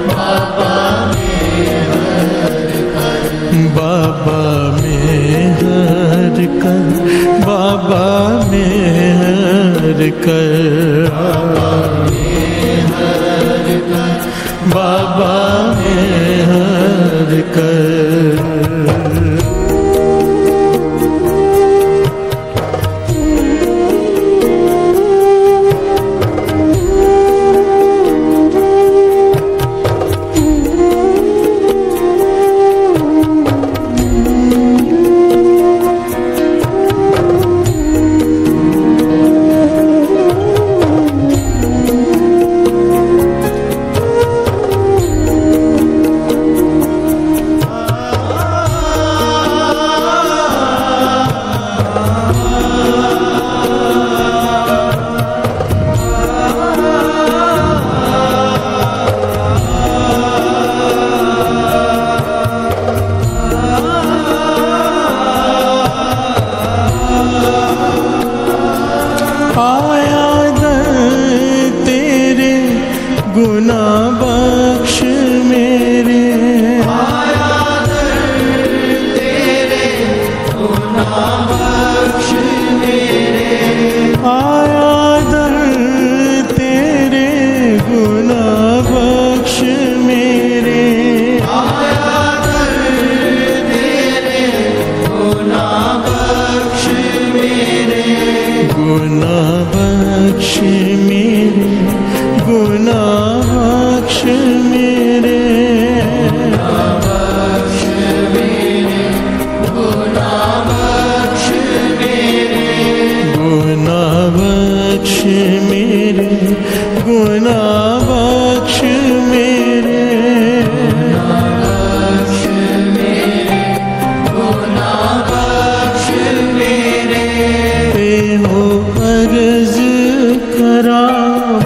बाबा मेहर कर बाबा मेहर कर बाबा मेहर कर बाबा मेहर कर बाबा मेहर कर गुना बख्श मेरे आया तेरे गुना बख्श मेरे आया दर तेरे गुना बख्श मेरे आया दर तेरे गुना बख्श मेरे गुना बख्श मेरे गुना बख्श मेरे गुना बख्श मेरे गुना बख्श मेरे गुना बख्श मेरे गुना बख्श मेरे पे हो अर्ज करा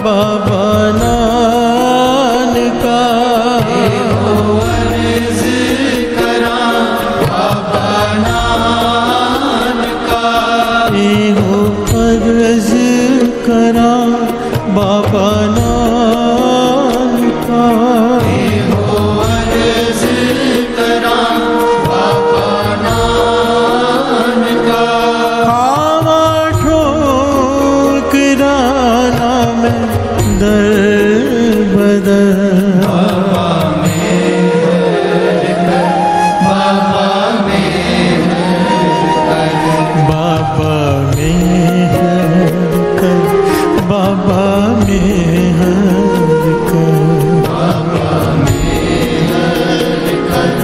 बाबा नानका अर्ज करा बाबा नानका हो अर्ज करा बाबा नानका हो अर्ज करा बाबा नानका खावा ठोकराना में दर बदर बाबा मेहर कर बाबा मेहर कर बाबा मेहर कर बाबा मेहर कर बाबा मेहर कर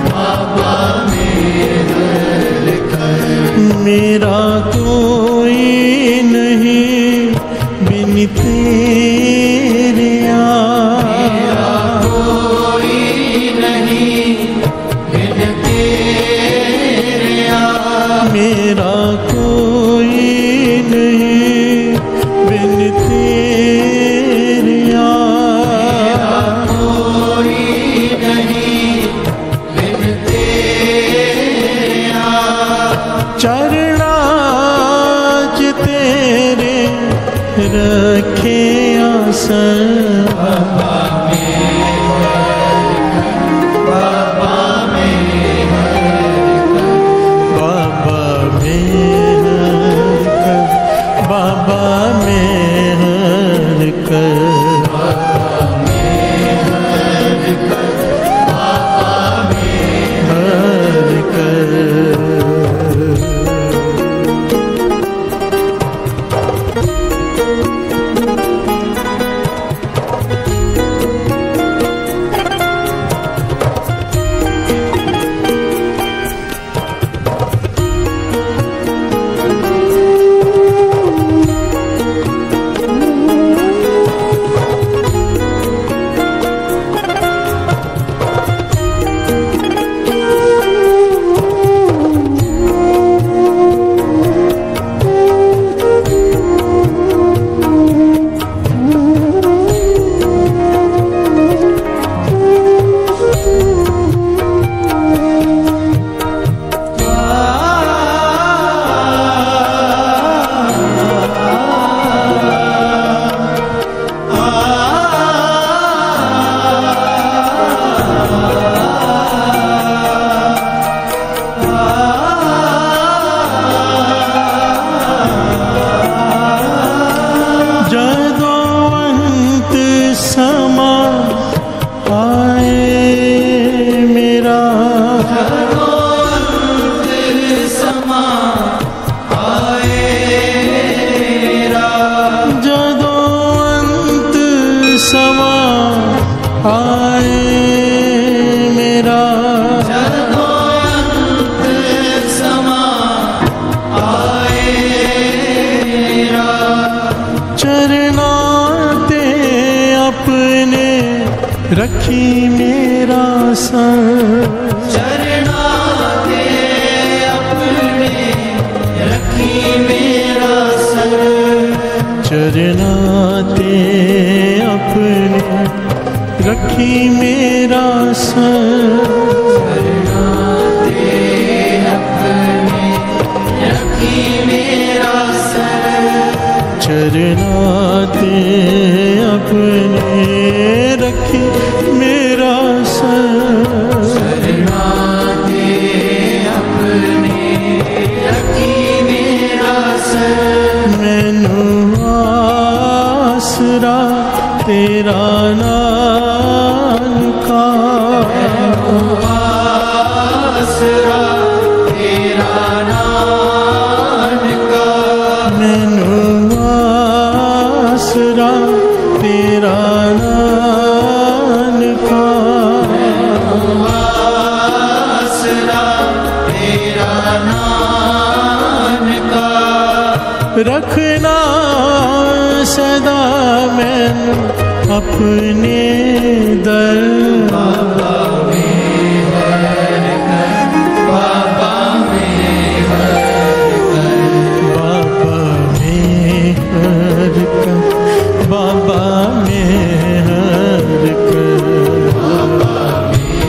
बाबा मेहर कर मेरा कोई नहीं बिन मेरा कोई नहीं बिन तेरे मेरा कोई नहीं बिन तेरे चरणाच तेरे रखे आसन रखी मेरा संग चरणाते अपने रखी मेरा संग चरणाते अपने रखी मेरा संग चरणाते अपने रखी मेरा संग चरणाते अपने रखी मेरा संग चरणाते अपने रखी मेरा संग मैनू आसरा तेरा नानका आसरा तेरा नानका मैनू आसरा तेरा नानका आसरा तेरा नानका रखना सदा मैनू अपने दर बाबा में हर कर बाबा में हर कर बाबा में हर कर बाबा में हर कर बाबा में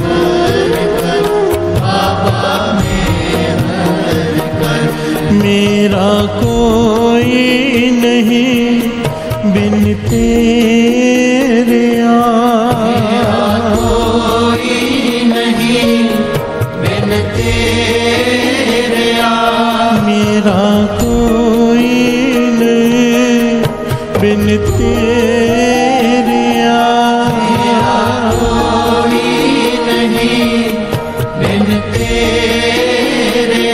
हर कर बाबा में हर कर मेरा कोई नहीं बिन तेरे कोई नहीं बिन तेरे मेरा कोई नहीं बिन तेरे कोई नहीं बिन तेरे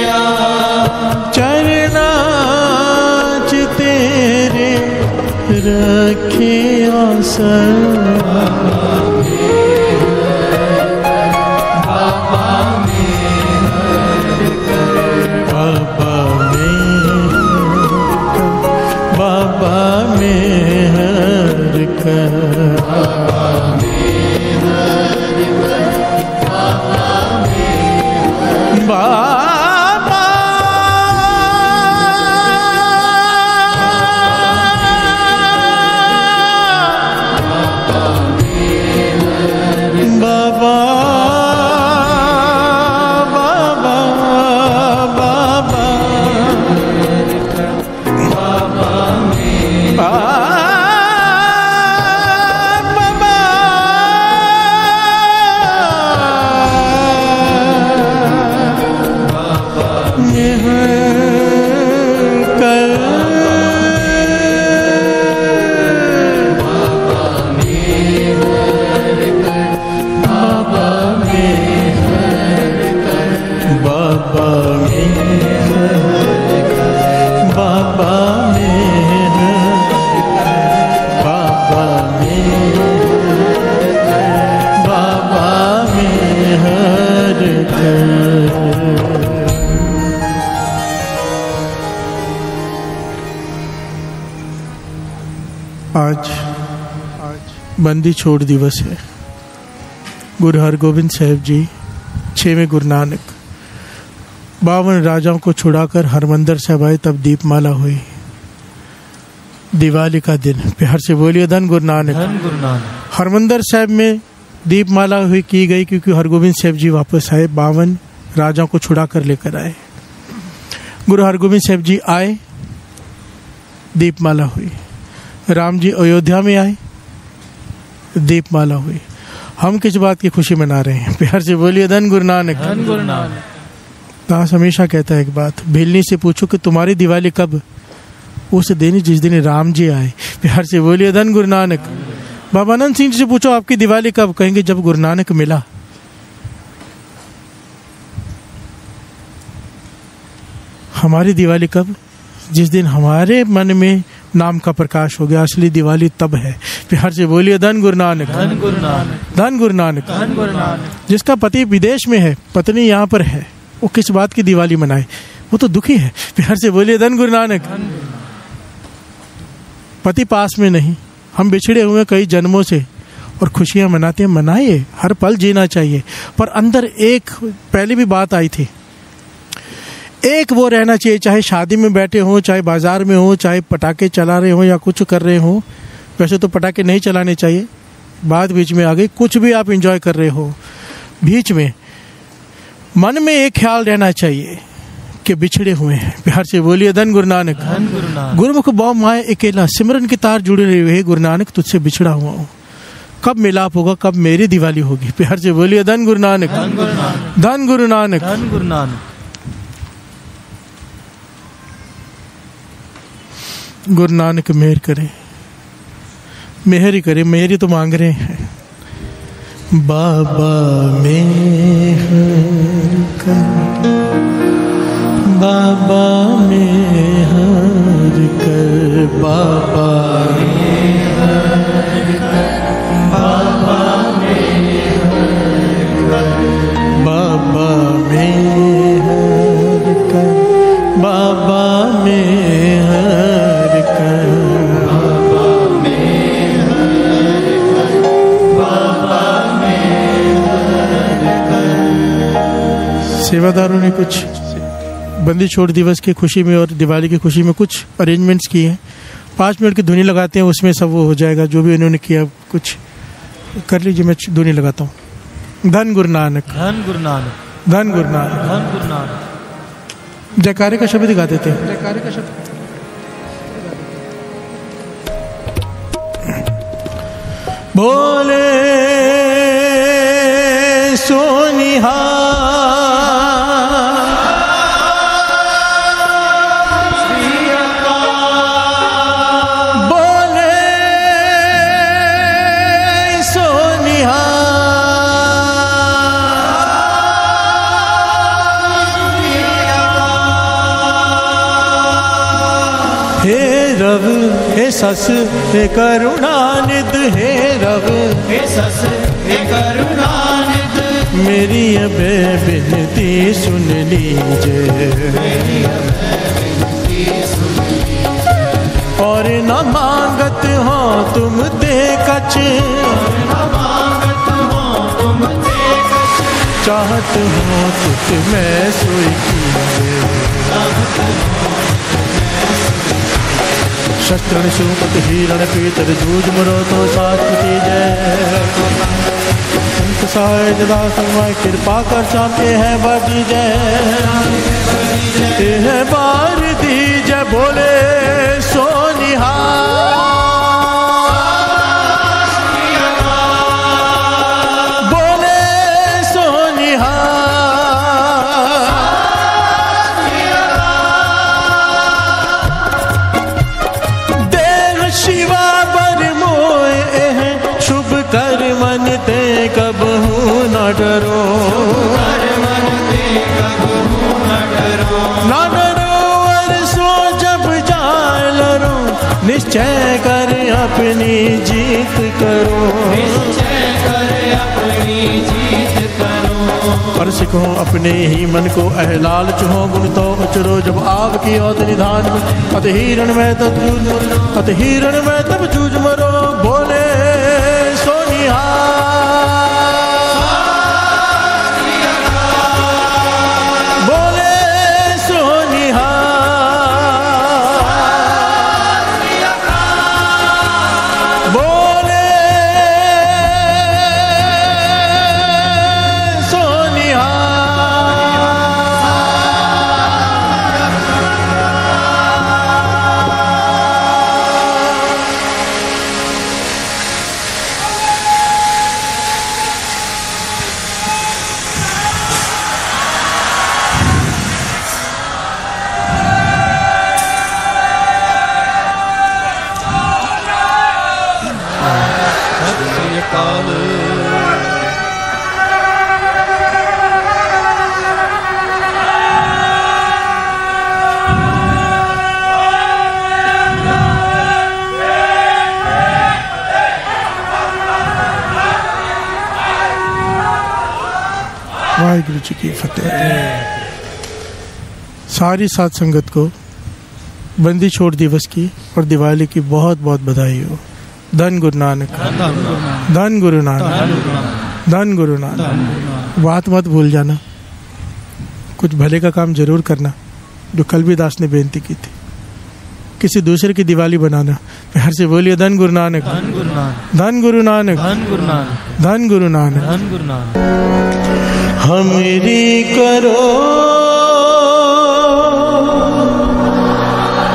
चरणाच तेरे रखे आसन बाबा में हर कर बाबा में हर कर बाबा आज बंदी छोड़ दिवस है। गुरु हरगोबिंद साहिब जी 6वें गुरु नानक 52 राजाओं को छुड़ाकर हरमंदिर साहब आए, तब दीपमाला हुई। दिवाली का दिन, प्यार से बोलिए धन गुरु नानक। धन गुरु नानक। हरमंदिर साहब में दीपमाला हुई की गई क्योंकि हरगोबिंद साहब जी वापस आए, 52 राजाओं को छुड़ा कर लेकर आए। गुरु हरगोबिंद साहब जी आए, दीपमाला हुई। राम जी अयोध्या में आए, दीपमाला हुई। हम किस बात की खुशी मना रहे हैं? प्यार से बोलिए धन गुरु नानक। धन गुरु नानक। दास हमेशा कहता है एक बात, भेलनी से पूछो कि तुम्हारी दिवाली कब? उस दिन जिस दिन राम जी आए। प्यार से बोलिए धन गुरु नानक। बाबा आनंद सिंह जी से पूछो आपकी दिवाली कब? कहेंगे जब गुरु नानक मिला। हमारी दिवाली कब? जिस दिन हमारे मन में नाम का प्रकाश हो गया। असली दिवाली तब है। प्यार से बोलिए धन गुरु नानक। धन गुरु नानक। धन गुरु नानक। धन गुरु नानक। जिसका पति विदेश में है, पत्नी यहाँ पर है, वो किस बात की दिवाली मनाए? वो तो दुखी है। प्यार से बोलिए धन गुरु नानक। पति पास में नहीं, हम बिछड़े हुए कई जन्मों से और खुशियां मनाते हैं। मनाइए, हर पल जीना चाहिए, पर अंदर एक पहले भी बात आई थी, एक वो रहना चाहिए, चाहे शादी में बैठे हो, चाहे बाजार में हो, चाहे पटाखे चला रहे हो या कुछ कर रहे हो। वैसे तो पटाखे नहीं चलाने चाहिए, बात बीच में आ गई। कुछ भी आप एंजॉय कर रहे हो, बीच में मन में एक ख्याल रहना चाहिए कि बिछड़े हुए हैं। प्यार से बोलिए धन गुरु नानक। धन गुरु नानक। गुरुमुख बहु माय अकेला, सिमरन की तार जुड़े रहे हुए गुरु नानक, तुझसे बिछड़ा हुआ हूँ। कब मिलाप होगा, कब मेरी दिवाली होगी? प्यार से बोलिए धन गुरु नानक। धन गुरु नानक। धन गुरु नानक। धन गुरु नानक। गुरु नानक मेहर करे, मेहर ही करे। मेहर ही तो मांग रहे हैं। बाबा मेहर कर, बाबा मेहर कर, बाबा मेहर कर, बाबा मेहर कर, बाबा मेहर कर, बाबा मेहर कर, बाबा मेहर कर, बाबा मेहर कर। सेवादारों ने कुछ बंदी छोड़ दिवस की खुशी में और दिवाली की खुशी में कुछ अरेंजमेंट्स किए हैं। 5 मिनट की धुनी लगाते हैं, उसमें सब वो हो जाएगा। जो भी इन्होंने किया कुछ कर लीजिए, मैं धुनी लगाता हूँ। धन गुरु नानक। धन गुरु नानक। धन गुरु नानक। धन गुरु नानक। जयकारे का शब्द गा देते हैं। जयकारे का शब्द। बोले सोनिहा, रव हे सस हे करुणानिध, हे रव हे सस हे करुणानिध, मेरी अबे बिनती सुन लीजिए, और न मांगत हो तुम ते कछ, चाहत हो तुझ में सोई कीजिए, शस्त्र सुपत हिरण पीतर जूझ मरो तो शाश्वती जय, संत साय जदा समय कृपा कर चाहते हैं बड़ी जय, है बार दी जय बोले सोनिहा, बोले सोनिहा, शिवा बर मोए हैं शुभ कर मन ते कबहू न डरो, न डरो और सो जब जाए लरो, निश्चय कर अपनी जीत करो, निश्चय कर अपनी जीत करो, पर सिखो अपने ही मन को अहलाल चुहो गुण तो उचरो जब आपकी औत निधान में अत हिरण में तब जूझ मरो बोले सोनिहा वाहिगुरु जी की फतेह। सारी साध संगत को बंदी छोड़ दिवस की और दिवाली की बहुत बहुत बधाई हो। धन गुरु नानक, धन गुरु नानक, धन गुरु नानक। बात मत भूल जाना, कुछ भले का काम जरूर करना, जो कल भी दास ने बेनती की थी। किसी दूसरे की दिवाली बनाना, हर से बोलिए धन गुरु नानक, धन गुरु नानक, धन गुरु नानक, धन गुरु नानक, धन गुरु नानक, धन गुरु नानक। हमरी करो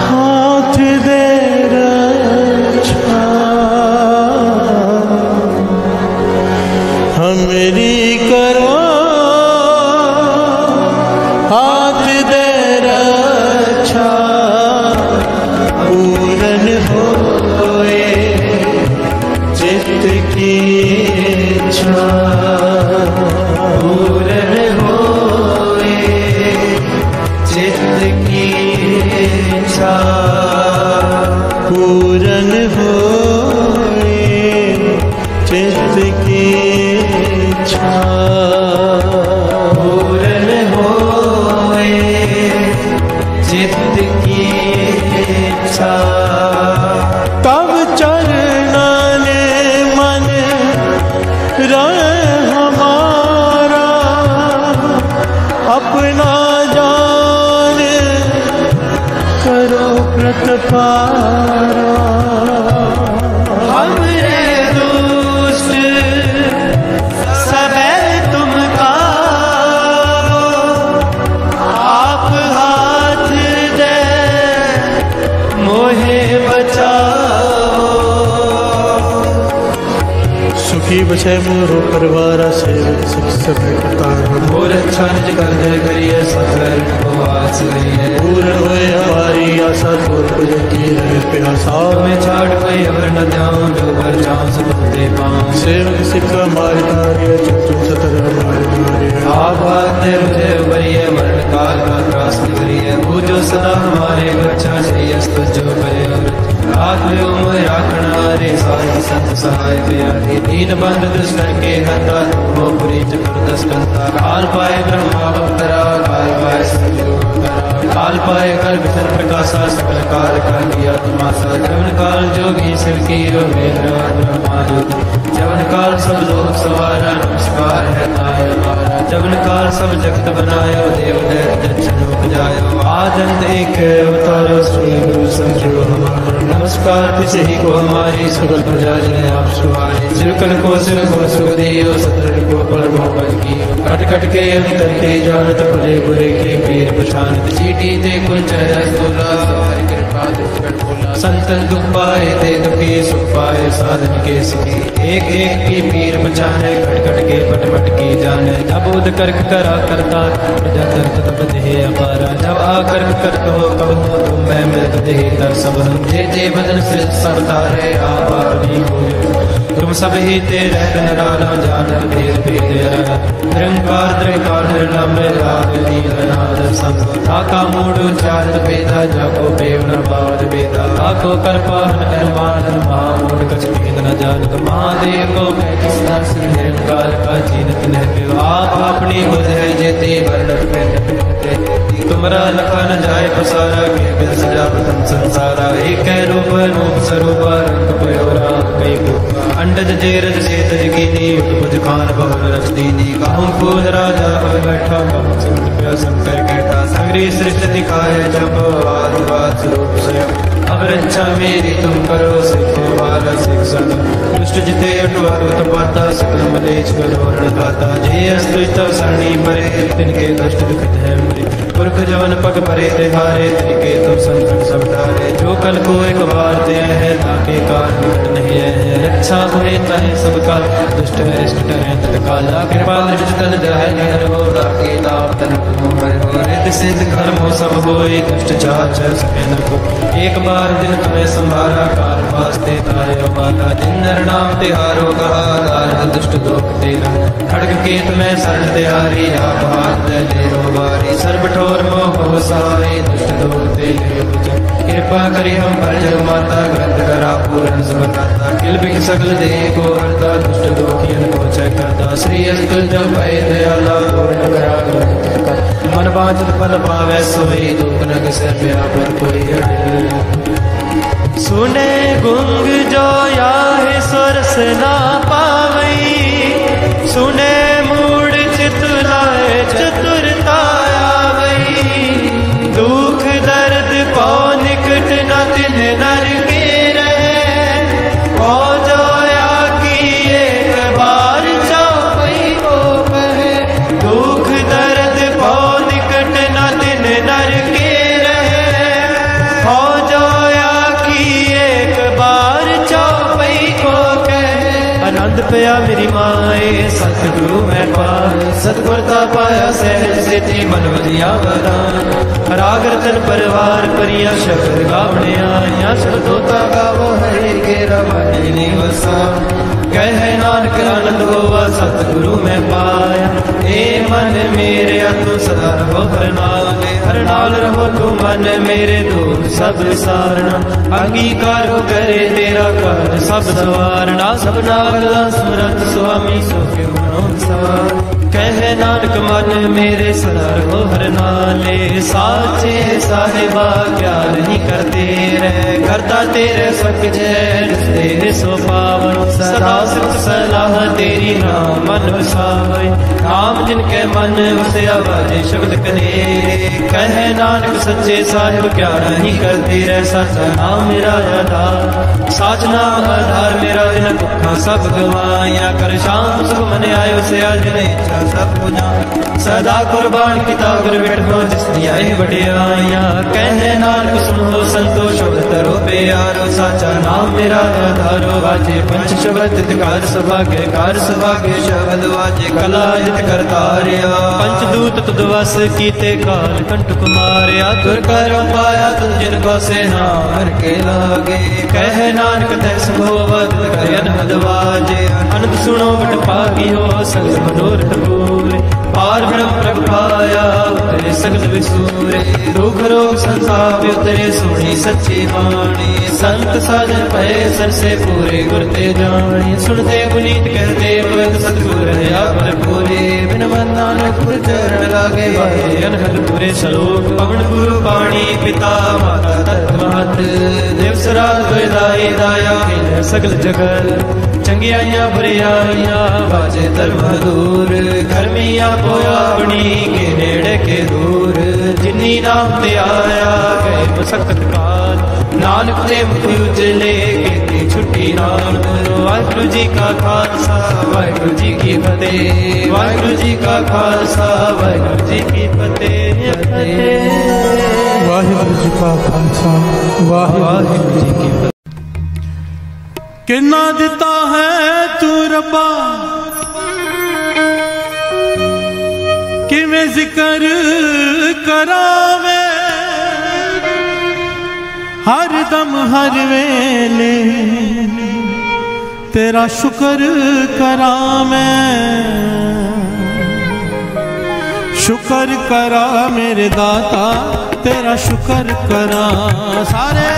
हाथ दे रक्षा, हमरी करो हाथ दे रक्षा, पूरन होए चित्त की इच्छा, पूरन होए चित्त की इच्छा, पूरन होए चित्त की इच्छा, पूरन होए चित्त की इच्छा। तब चरना ने मन हमारा अपना जान करो प्रतिपारा, हमरे दुष्ट सबे तुम कारो, आप हाथ दे मोहे बचाओ, सुखी बचे मोरो परिवार से सब मोर अच्छा निज कर दे करिए सफर उपवास करिए, पूर्ण होए हमारी आशा छोड़ की है प्यासा, में छाड़ कोई अवर न जाऊं जो भर जाऊं सब दे पाऊं, सेवक सिक्का मार कार्य चतुर सतर हमारे आप आते मुझे बरिए मरण काल का त्रास करिए, पूजो सदा हमारे बच्चा श्रेयस तुझो करे आत्म उम्र राखना रे सारी संत सहाय प्यारे, दीन बंद दुष्ट के हता वो पुरी जबरदस्त कंता, काल पाए ब्रह्मा अवतरा काल पाए काल पाए कर विचर प्रकाशा सकल काल का किया तमाशा, जवन काल जोगी शिव की ब्रह्मा ज्योति, जवन काल सब लोग सवारा नमस्कार है नाय हमारा, जवन काल सब जगत बनायो देव दर्शन उपजायो, आदंत एक अवतारो श्री गुरु संजो हमारा, नमस्कार किसी ही को हमारी सकल प्रजा जने आप सुहारे, सिरकल को सिर को सुख दियो सतर को पर मोहब्बत की, कट कट के अंतर के जानत भले बुरे के पीर पछानत, चीटी दे कुंज रसगुल्ला कृपा दुष्ट बोला, संतन दुख पाए दे दुखी सुख पाए साधन के सुखी, एक एक की पीर पछाने कट कट के पट पट की जाने, जब उद कर्क करा करता प्रजा दर्द तब देह अपारा, जब आकर करत हो कब हो तुम मैं मृत देह कर सब हम, जे बदन से सब तारे आप नहीं हो तुम सब ही तेरे नराला जानत भेद भेद, निरंकार त्रिकाल निर्लम राग लीला नाद संग, आका मूड चारत भेदा जाको बेव न बावद बेदा, लाखों कृपान अनुमान महामूढ़ कछ भेद न जानत महादेव को मैं किस दास निरंकार का जीनत न आप अपनी बुध है जेते वर्णत कहते तुमरा लखा न जाए पसारा के बिन सजा प्रथम संसारा एक रूप रूप स्वरूप रंग पयोरा कई अंडज जेरज सेतज कीनी बुध खान बहुल रच दीनी कहूँ खुद राजा अब बैठा कहूँ सिंह प्या शंकर कहता सगरी सृष्टि दिखाए जब आदिवाद स्वरूप स्वयं अब रक्षा मेरी तुम करो सिखो वाला शिक्षण दुष्ट जिते अटवारो तपाता सकल मलेच करो रणदाता जय अस्तुत सरणी मरे तिनके दुष्ट दुखित है मरे पुरख जवन पग परे तिहारे तिनके तुम संकट सब टारे जो कल को एक बार दे है ताके कारण नहीं है रक्षा हुए तहे सबका दुष्ट अरिष्ट डरे तत्काला कृपा दृष्टि तन जाय नर हो ताके लाभ तन पर हो रित सिद्ध कर्म हो सब होए दुष्ट चाच सके न को एक बार दिन तुम्हें संभारा कार वास्ते तारे माता दिन नर नाम तिहारो कहा दार दुष्ट दोख तेरा खड़ग केत में शरण तिहारी आप हाथ दे ले बारी सर्व ठोर मोह हो सहाय दुष्ट दोख तेरे कृपा करी हम पर जग माता ग्रंथ करा पूर्ण समताता किल बिख सकल दे को हरता दुष्ट दोखियन को चय करता श्री अस्कुल जब भय दयाला पूर्ण करा ग्रंथ का मन बांचत फल पावै सोई दुख नग से पर कोई अड़े सुने गुंग जो याहे सुरस ना पावई सुने मूड चितुलाए चतुरता आवई दुख दर्द पौ निकट न दिन नर के रहे ओ जो या की एक बार चौपई को कहे दुख दर्द पौ निकट न दिन नर के रहे ओ जो आनंद पया मेरी माए सतगुरु मैं पाए सतगुरता पाया सहज से थी मन वजिया वरान राग रतन परिवार परिया शब्द गावने आया शब्दोता गावो हरे के रमणी वसा कह नानक आनंद होवा सतगुरु मैं पाया ए मन मेरे तू सदा रहो हर नाल रहो तू मन मेरे दुख सब सारना अंगीकार करे तेरा कार्य सब सवारना सब नागला सुरत स्वामी सुख मनोसार कह नानक मन मेरे सदा रहो हर नाले साचे साहिबा क्या नहीं करते रहे करता तेरे सक जय तेरे सो पावन सदा सिद्ध सलाह तेरी नाम मन वसावे नाम जिनके मन वसे आवाजे शब्द कनेरे कह नानक सच्चे साहिब क्या नहीं करते रहे सच्चा नाम मेरा आधार साच नाम आधार मेरा दिन दुखा सब गवाया कर शाम सुख मन आयो से आज नहीं सब सदा कुर्बान किता गुर बैठो जिस दिया बड़ियाया कह नानक सुनो संतोष तरो प्यारो साचा नाम मेरा आधारो वाजे पंच शब्द कार सभाग्य शब्द वाजे कला जित करतारिया पंचदूत तुद वस कीते काल कंठ कुमारिया तुर कर पाया तुम जिनको से नाम के लागे कह नानक तय सुभोवत कयन हदवाजे अनंत सुनो बट पागी हो सगल मनोरथ पूरे पार ब्रह्म प्रभ पाया उतरे सगल विसूरे दुख रोग संताप उतरे सुनी सच्ची वाणी संत साजन पए सर से पूरे गुरते जानी सुनते पुनीत कहते पवित्र सतगुर है पर पूरे बिन मन नानक पुर चरण लागे भाई अनहद पूरे श्लोक पवन गुरु पाणी पिता माता तत्व महत देव सराज वेदाई दाया सगल जगत चंगियाइया बुरियाइया बाजे धर्म दूर गर्मिया पोया अपनी के नेड़े के दूर जिन्नी नाम ते आया गए मुसकत काल नानक ने मुखी उजले के छुट्टी नाम वाहिगुरु जी का खालसा वाहिगुरु जी की फतेह वाहिगुरु जी का खालसा वाहिगुरु जी की फतेह वाहिगुरु जी का खालसा वाहिगुरु जी की फतेह। किन्ना दिता है तू रब्बा किवें जिक्र करावे हर दम हर वेले तेरा शुक्र करा मैं शुक्र करा मेरे दाता तेरा शुक्र करा सारे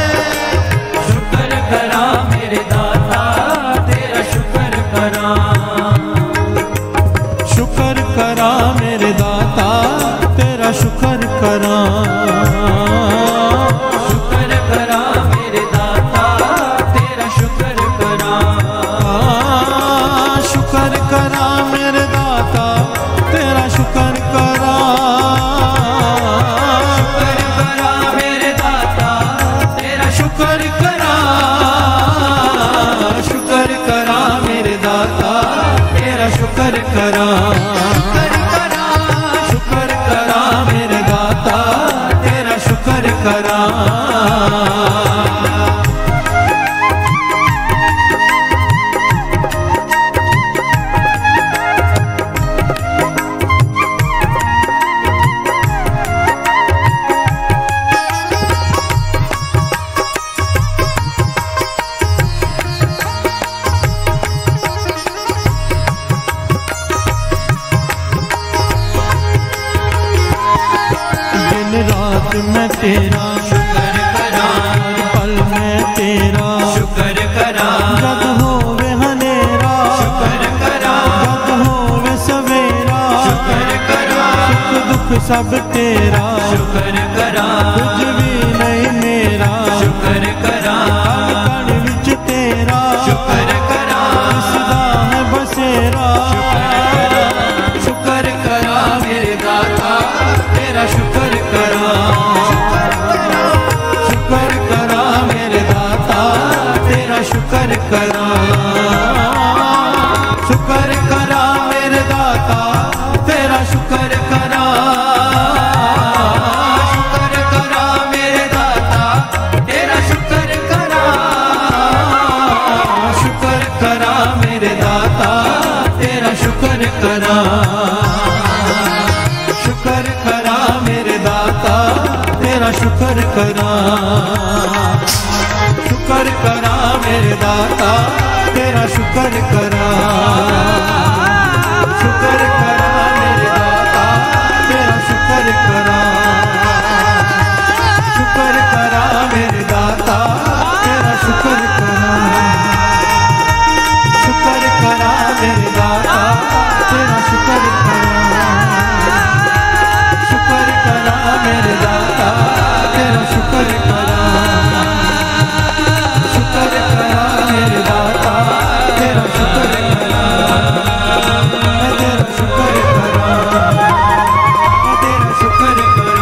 शुक्र करा मेरे दाता तेरा शुक्र करा, शुक्र करा मेरे दाता तेरा शुक्र करा। रात में तेरा शुक्र करा, पल में तेरा शुक्र करा, जग होवे हनेरा शुक्र करा, जग होवे सवेरा शुक्र करा, सुख दुख सब तेरा शुक्र करा, कुछ भी नहीं मेरा शुक्र करा, कण विच तेरा शुक्र करा, सदा है बसेरा शुक्र करा मेरे दाता तेरा शुक्र करा, शुक्र करा मेरे दाता तेरा शुक्र करा, शुक्र करा मेरे दाता तेरा शुक्र करा, शुक्र करा मेरे दाता तेरा शुक्र करा, शुक्र करा मेरे दाता तेरा शुक्र करा, शुक्र करा मेरे दाता तेरा शुक्र करा, शुक्र करा मेरे दाता तेरा शुक्र करा, शुक्र करा मेरे दाता तेरा शुक्र करा, शुक्र करा मेरे दाता तेरा शुक्र करा, शुक्र करा मेरे दाता तेरा शुक्र करा, शुक्र करा मेरे दाता तेरा शुक्र करा, शुक्र करा मेरे दाता तेरा शुक्र करा, मैं तेरा शुक्र करा, मैं तेरा शुक्र करा।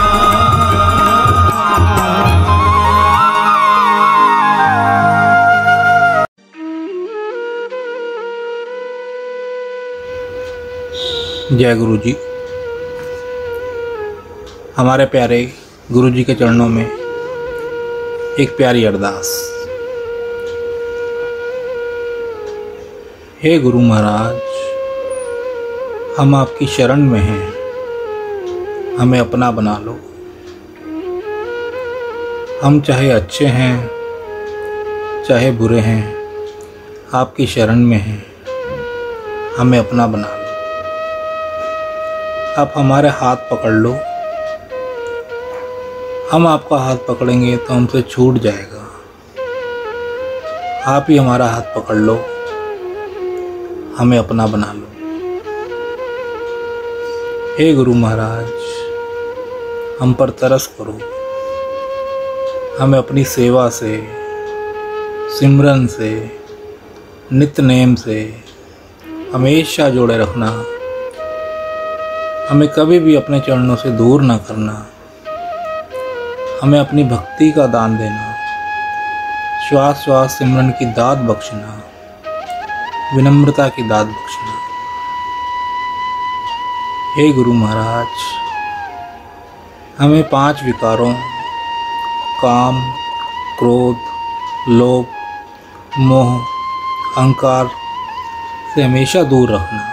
जय गुरु जी। हमारे प्यारे गुरु जी के चरणों में एक प्यारी अरदास। हे गुरु महाराज, हम आपकी शरण में हैं, हमें अपना बना लो। हम चाहे अच्छे हैं चाहे बुरे हैं, आपकी शरण में हैं, हमें अपना बना लो। आप हमारे हाथ पकड़ लो, हम आपका हाथ पकड़ेंगे तो हमसे छूट जाएगा। आप ही हमारा हाथ पकड़ लो, हमें अपना बना लो। हे गुरु महाराज, हम पर तरस करो, हमें अपनी सेवा से, सिमरन से, नित्य नेम से हमेशा जोड़े रखना। हमें कभी भी अपने चरणों से दूर ना करना। हमें अपनी भक्ति का दान देना, श्वास श्वास सिमरन की दात बख्शना, विनम्रता की दात बख्शना। हे गुरु महाराज, हमें 5 विकारों काम, क्रोध, लोभ, मोह, अहंकार से हमेशा दूर रखना।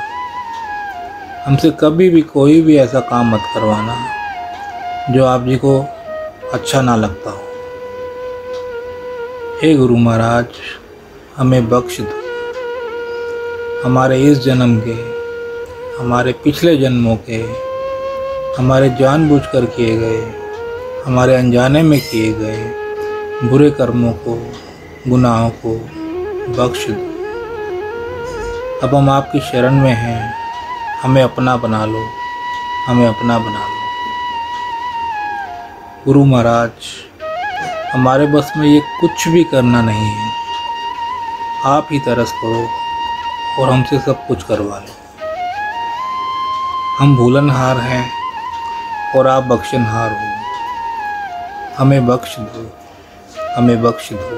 हमसे कभी भी कोई भी ऐसा काम मत करवाना जो आप जी को अच्छा ना लगता हो। हे गुरु महाराज, हमें बख्श दो। हमारे इस जन्म के, हमारे पिछले जन्मों के, हमारे जानबूझकर किए गए, हमारे अनजाने में किए गए बुरे कर्मों को, गुनाहों को बख्श दो। अब हम आपकी शरण में हैं, हमें अपना बना लो, हमें अपना बना लो। गुरु महाराज, हमारे बस में ये कुछ भी करना नहीं है। आप ही तरस करो और हमसे सब कुछ करवा लो। हम भूलनहार हैं और आप बख्शनहार हो। हमें बख्श दो, हमें बख्श दो,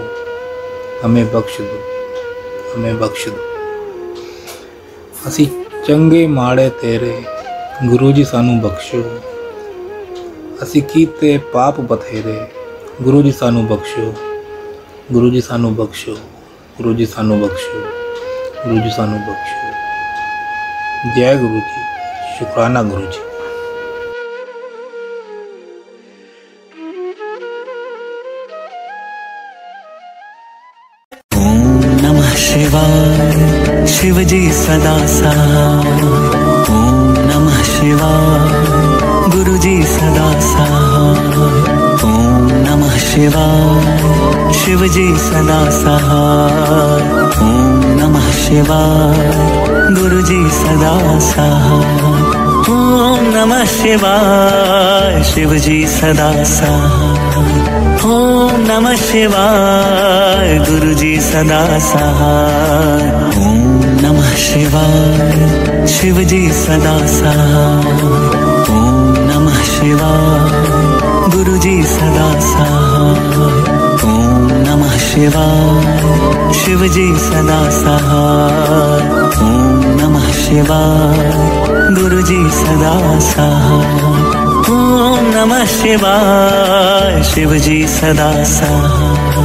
हमें बख्श दो, हमें बख्श दो। असी चंगे माड़े तेरे गुरु जी सानू बख्शो, असी कीते पाप बथेरे गुरु जी सानू बख्शो, गुरु जी सानू बख्शो, गुरु जी सानू बख्शो, गुरु जी सानू बख्शो। जय गुरु जी, शुक्राना गुरु जी। ओम नमः शिवाय, शिव जी सदा सहाय। ओम नमः शिवाय, गुरु जी सदा सहाय। ओम नमः शिवाय, शिव जी सदा सहाय। ओम नमः शिवाय, गुरु जी सदा सहाय। ओम नमः शिवाय, शिव जी सदा सहाय। ओम नमः शिवाय, गुरु जी सदा सहाय। ओम नमः शिवाय, शिव जी सदा सहाय। ओम नमः शिवाय, गुरु जी सदा सहाय। ओम नमः शिवाय, शिव जी सदा सहाय। ओम नमः शिवाय, गुरु जी सदा सहाय। ओम नमः शिवाय, शिव जी सदा सहाय।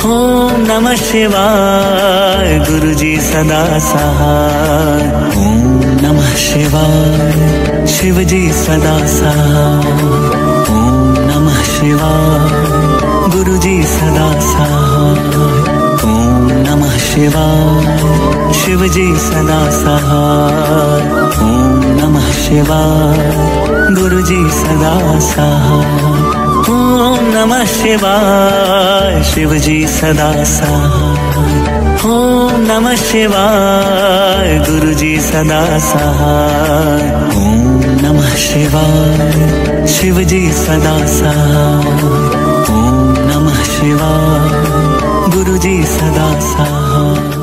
ओम नमः शिवाय, गुरु जी सदा सहाय। ओम नमः शिवाय, शिव जी सदा सहाय। ओम नमः शिवाय, गुरु जी सदा सहाय। ओम नमः शिवाय, शिव जी सदा सहाय। ओम नमः शिवाय, गुरु जी सदा सहाय। ओम नमः शिवाय, शिव जी सदा सहाय। ओम नमः शिवाय, गुरु जी सदा सहाय। ओम नमः शिवाय, शिव जी सदा सहाय। ओम नमः शिवाय, गुरु जी सदा सहाय।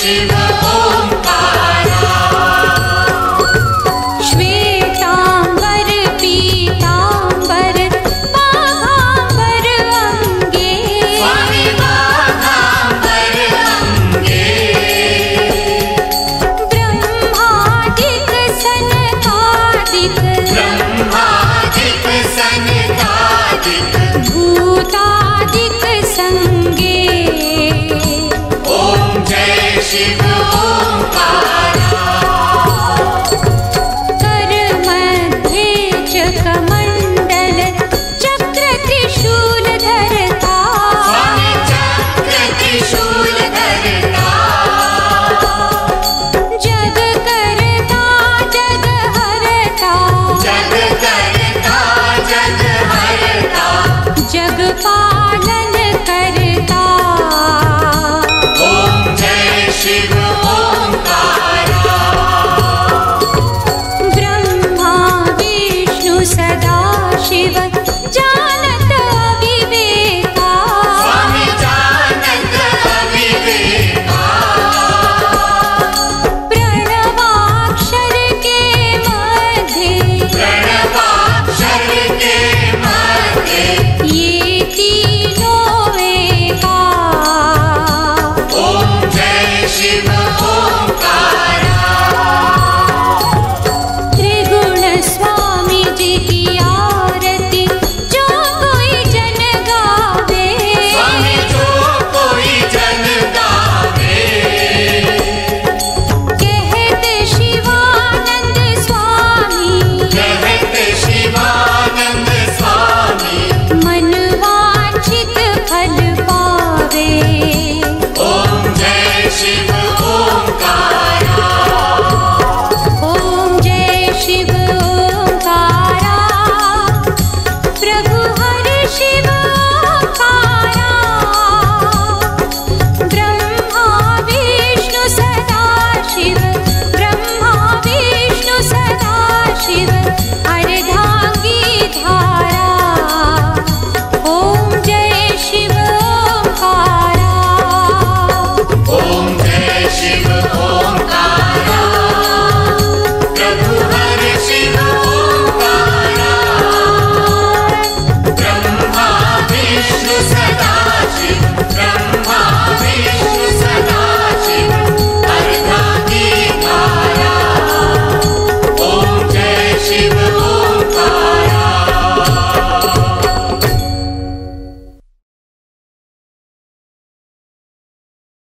शिव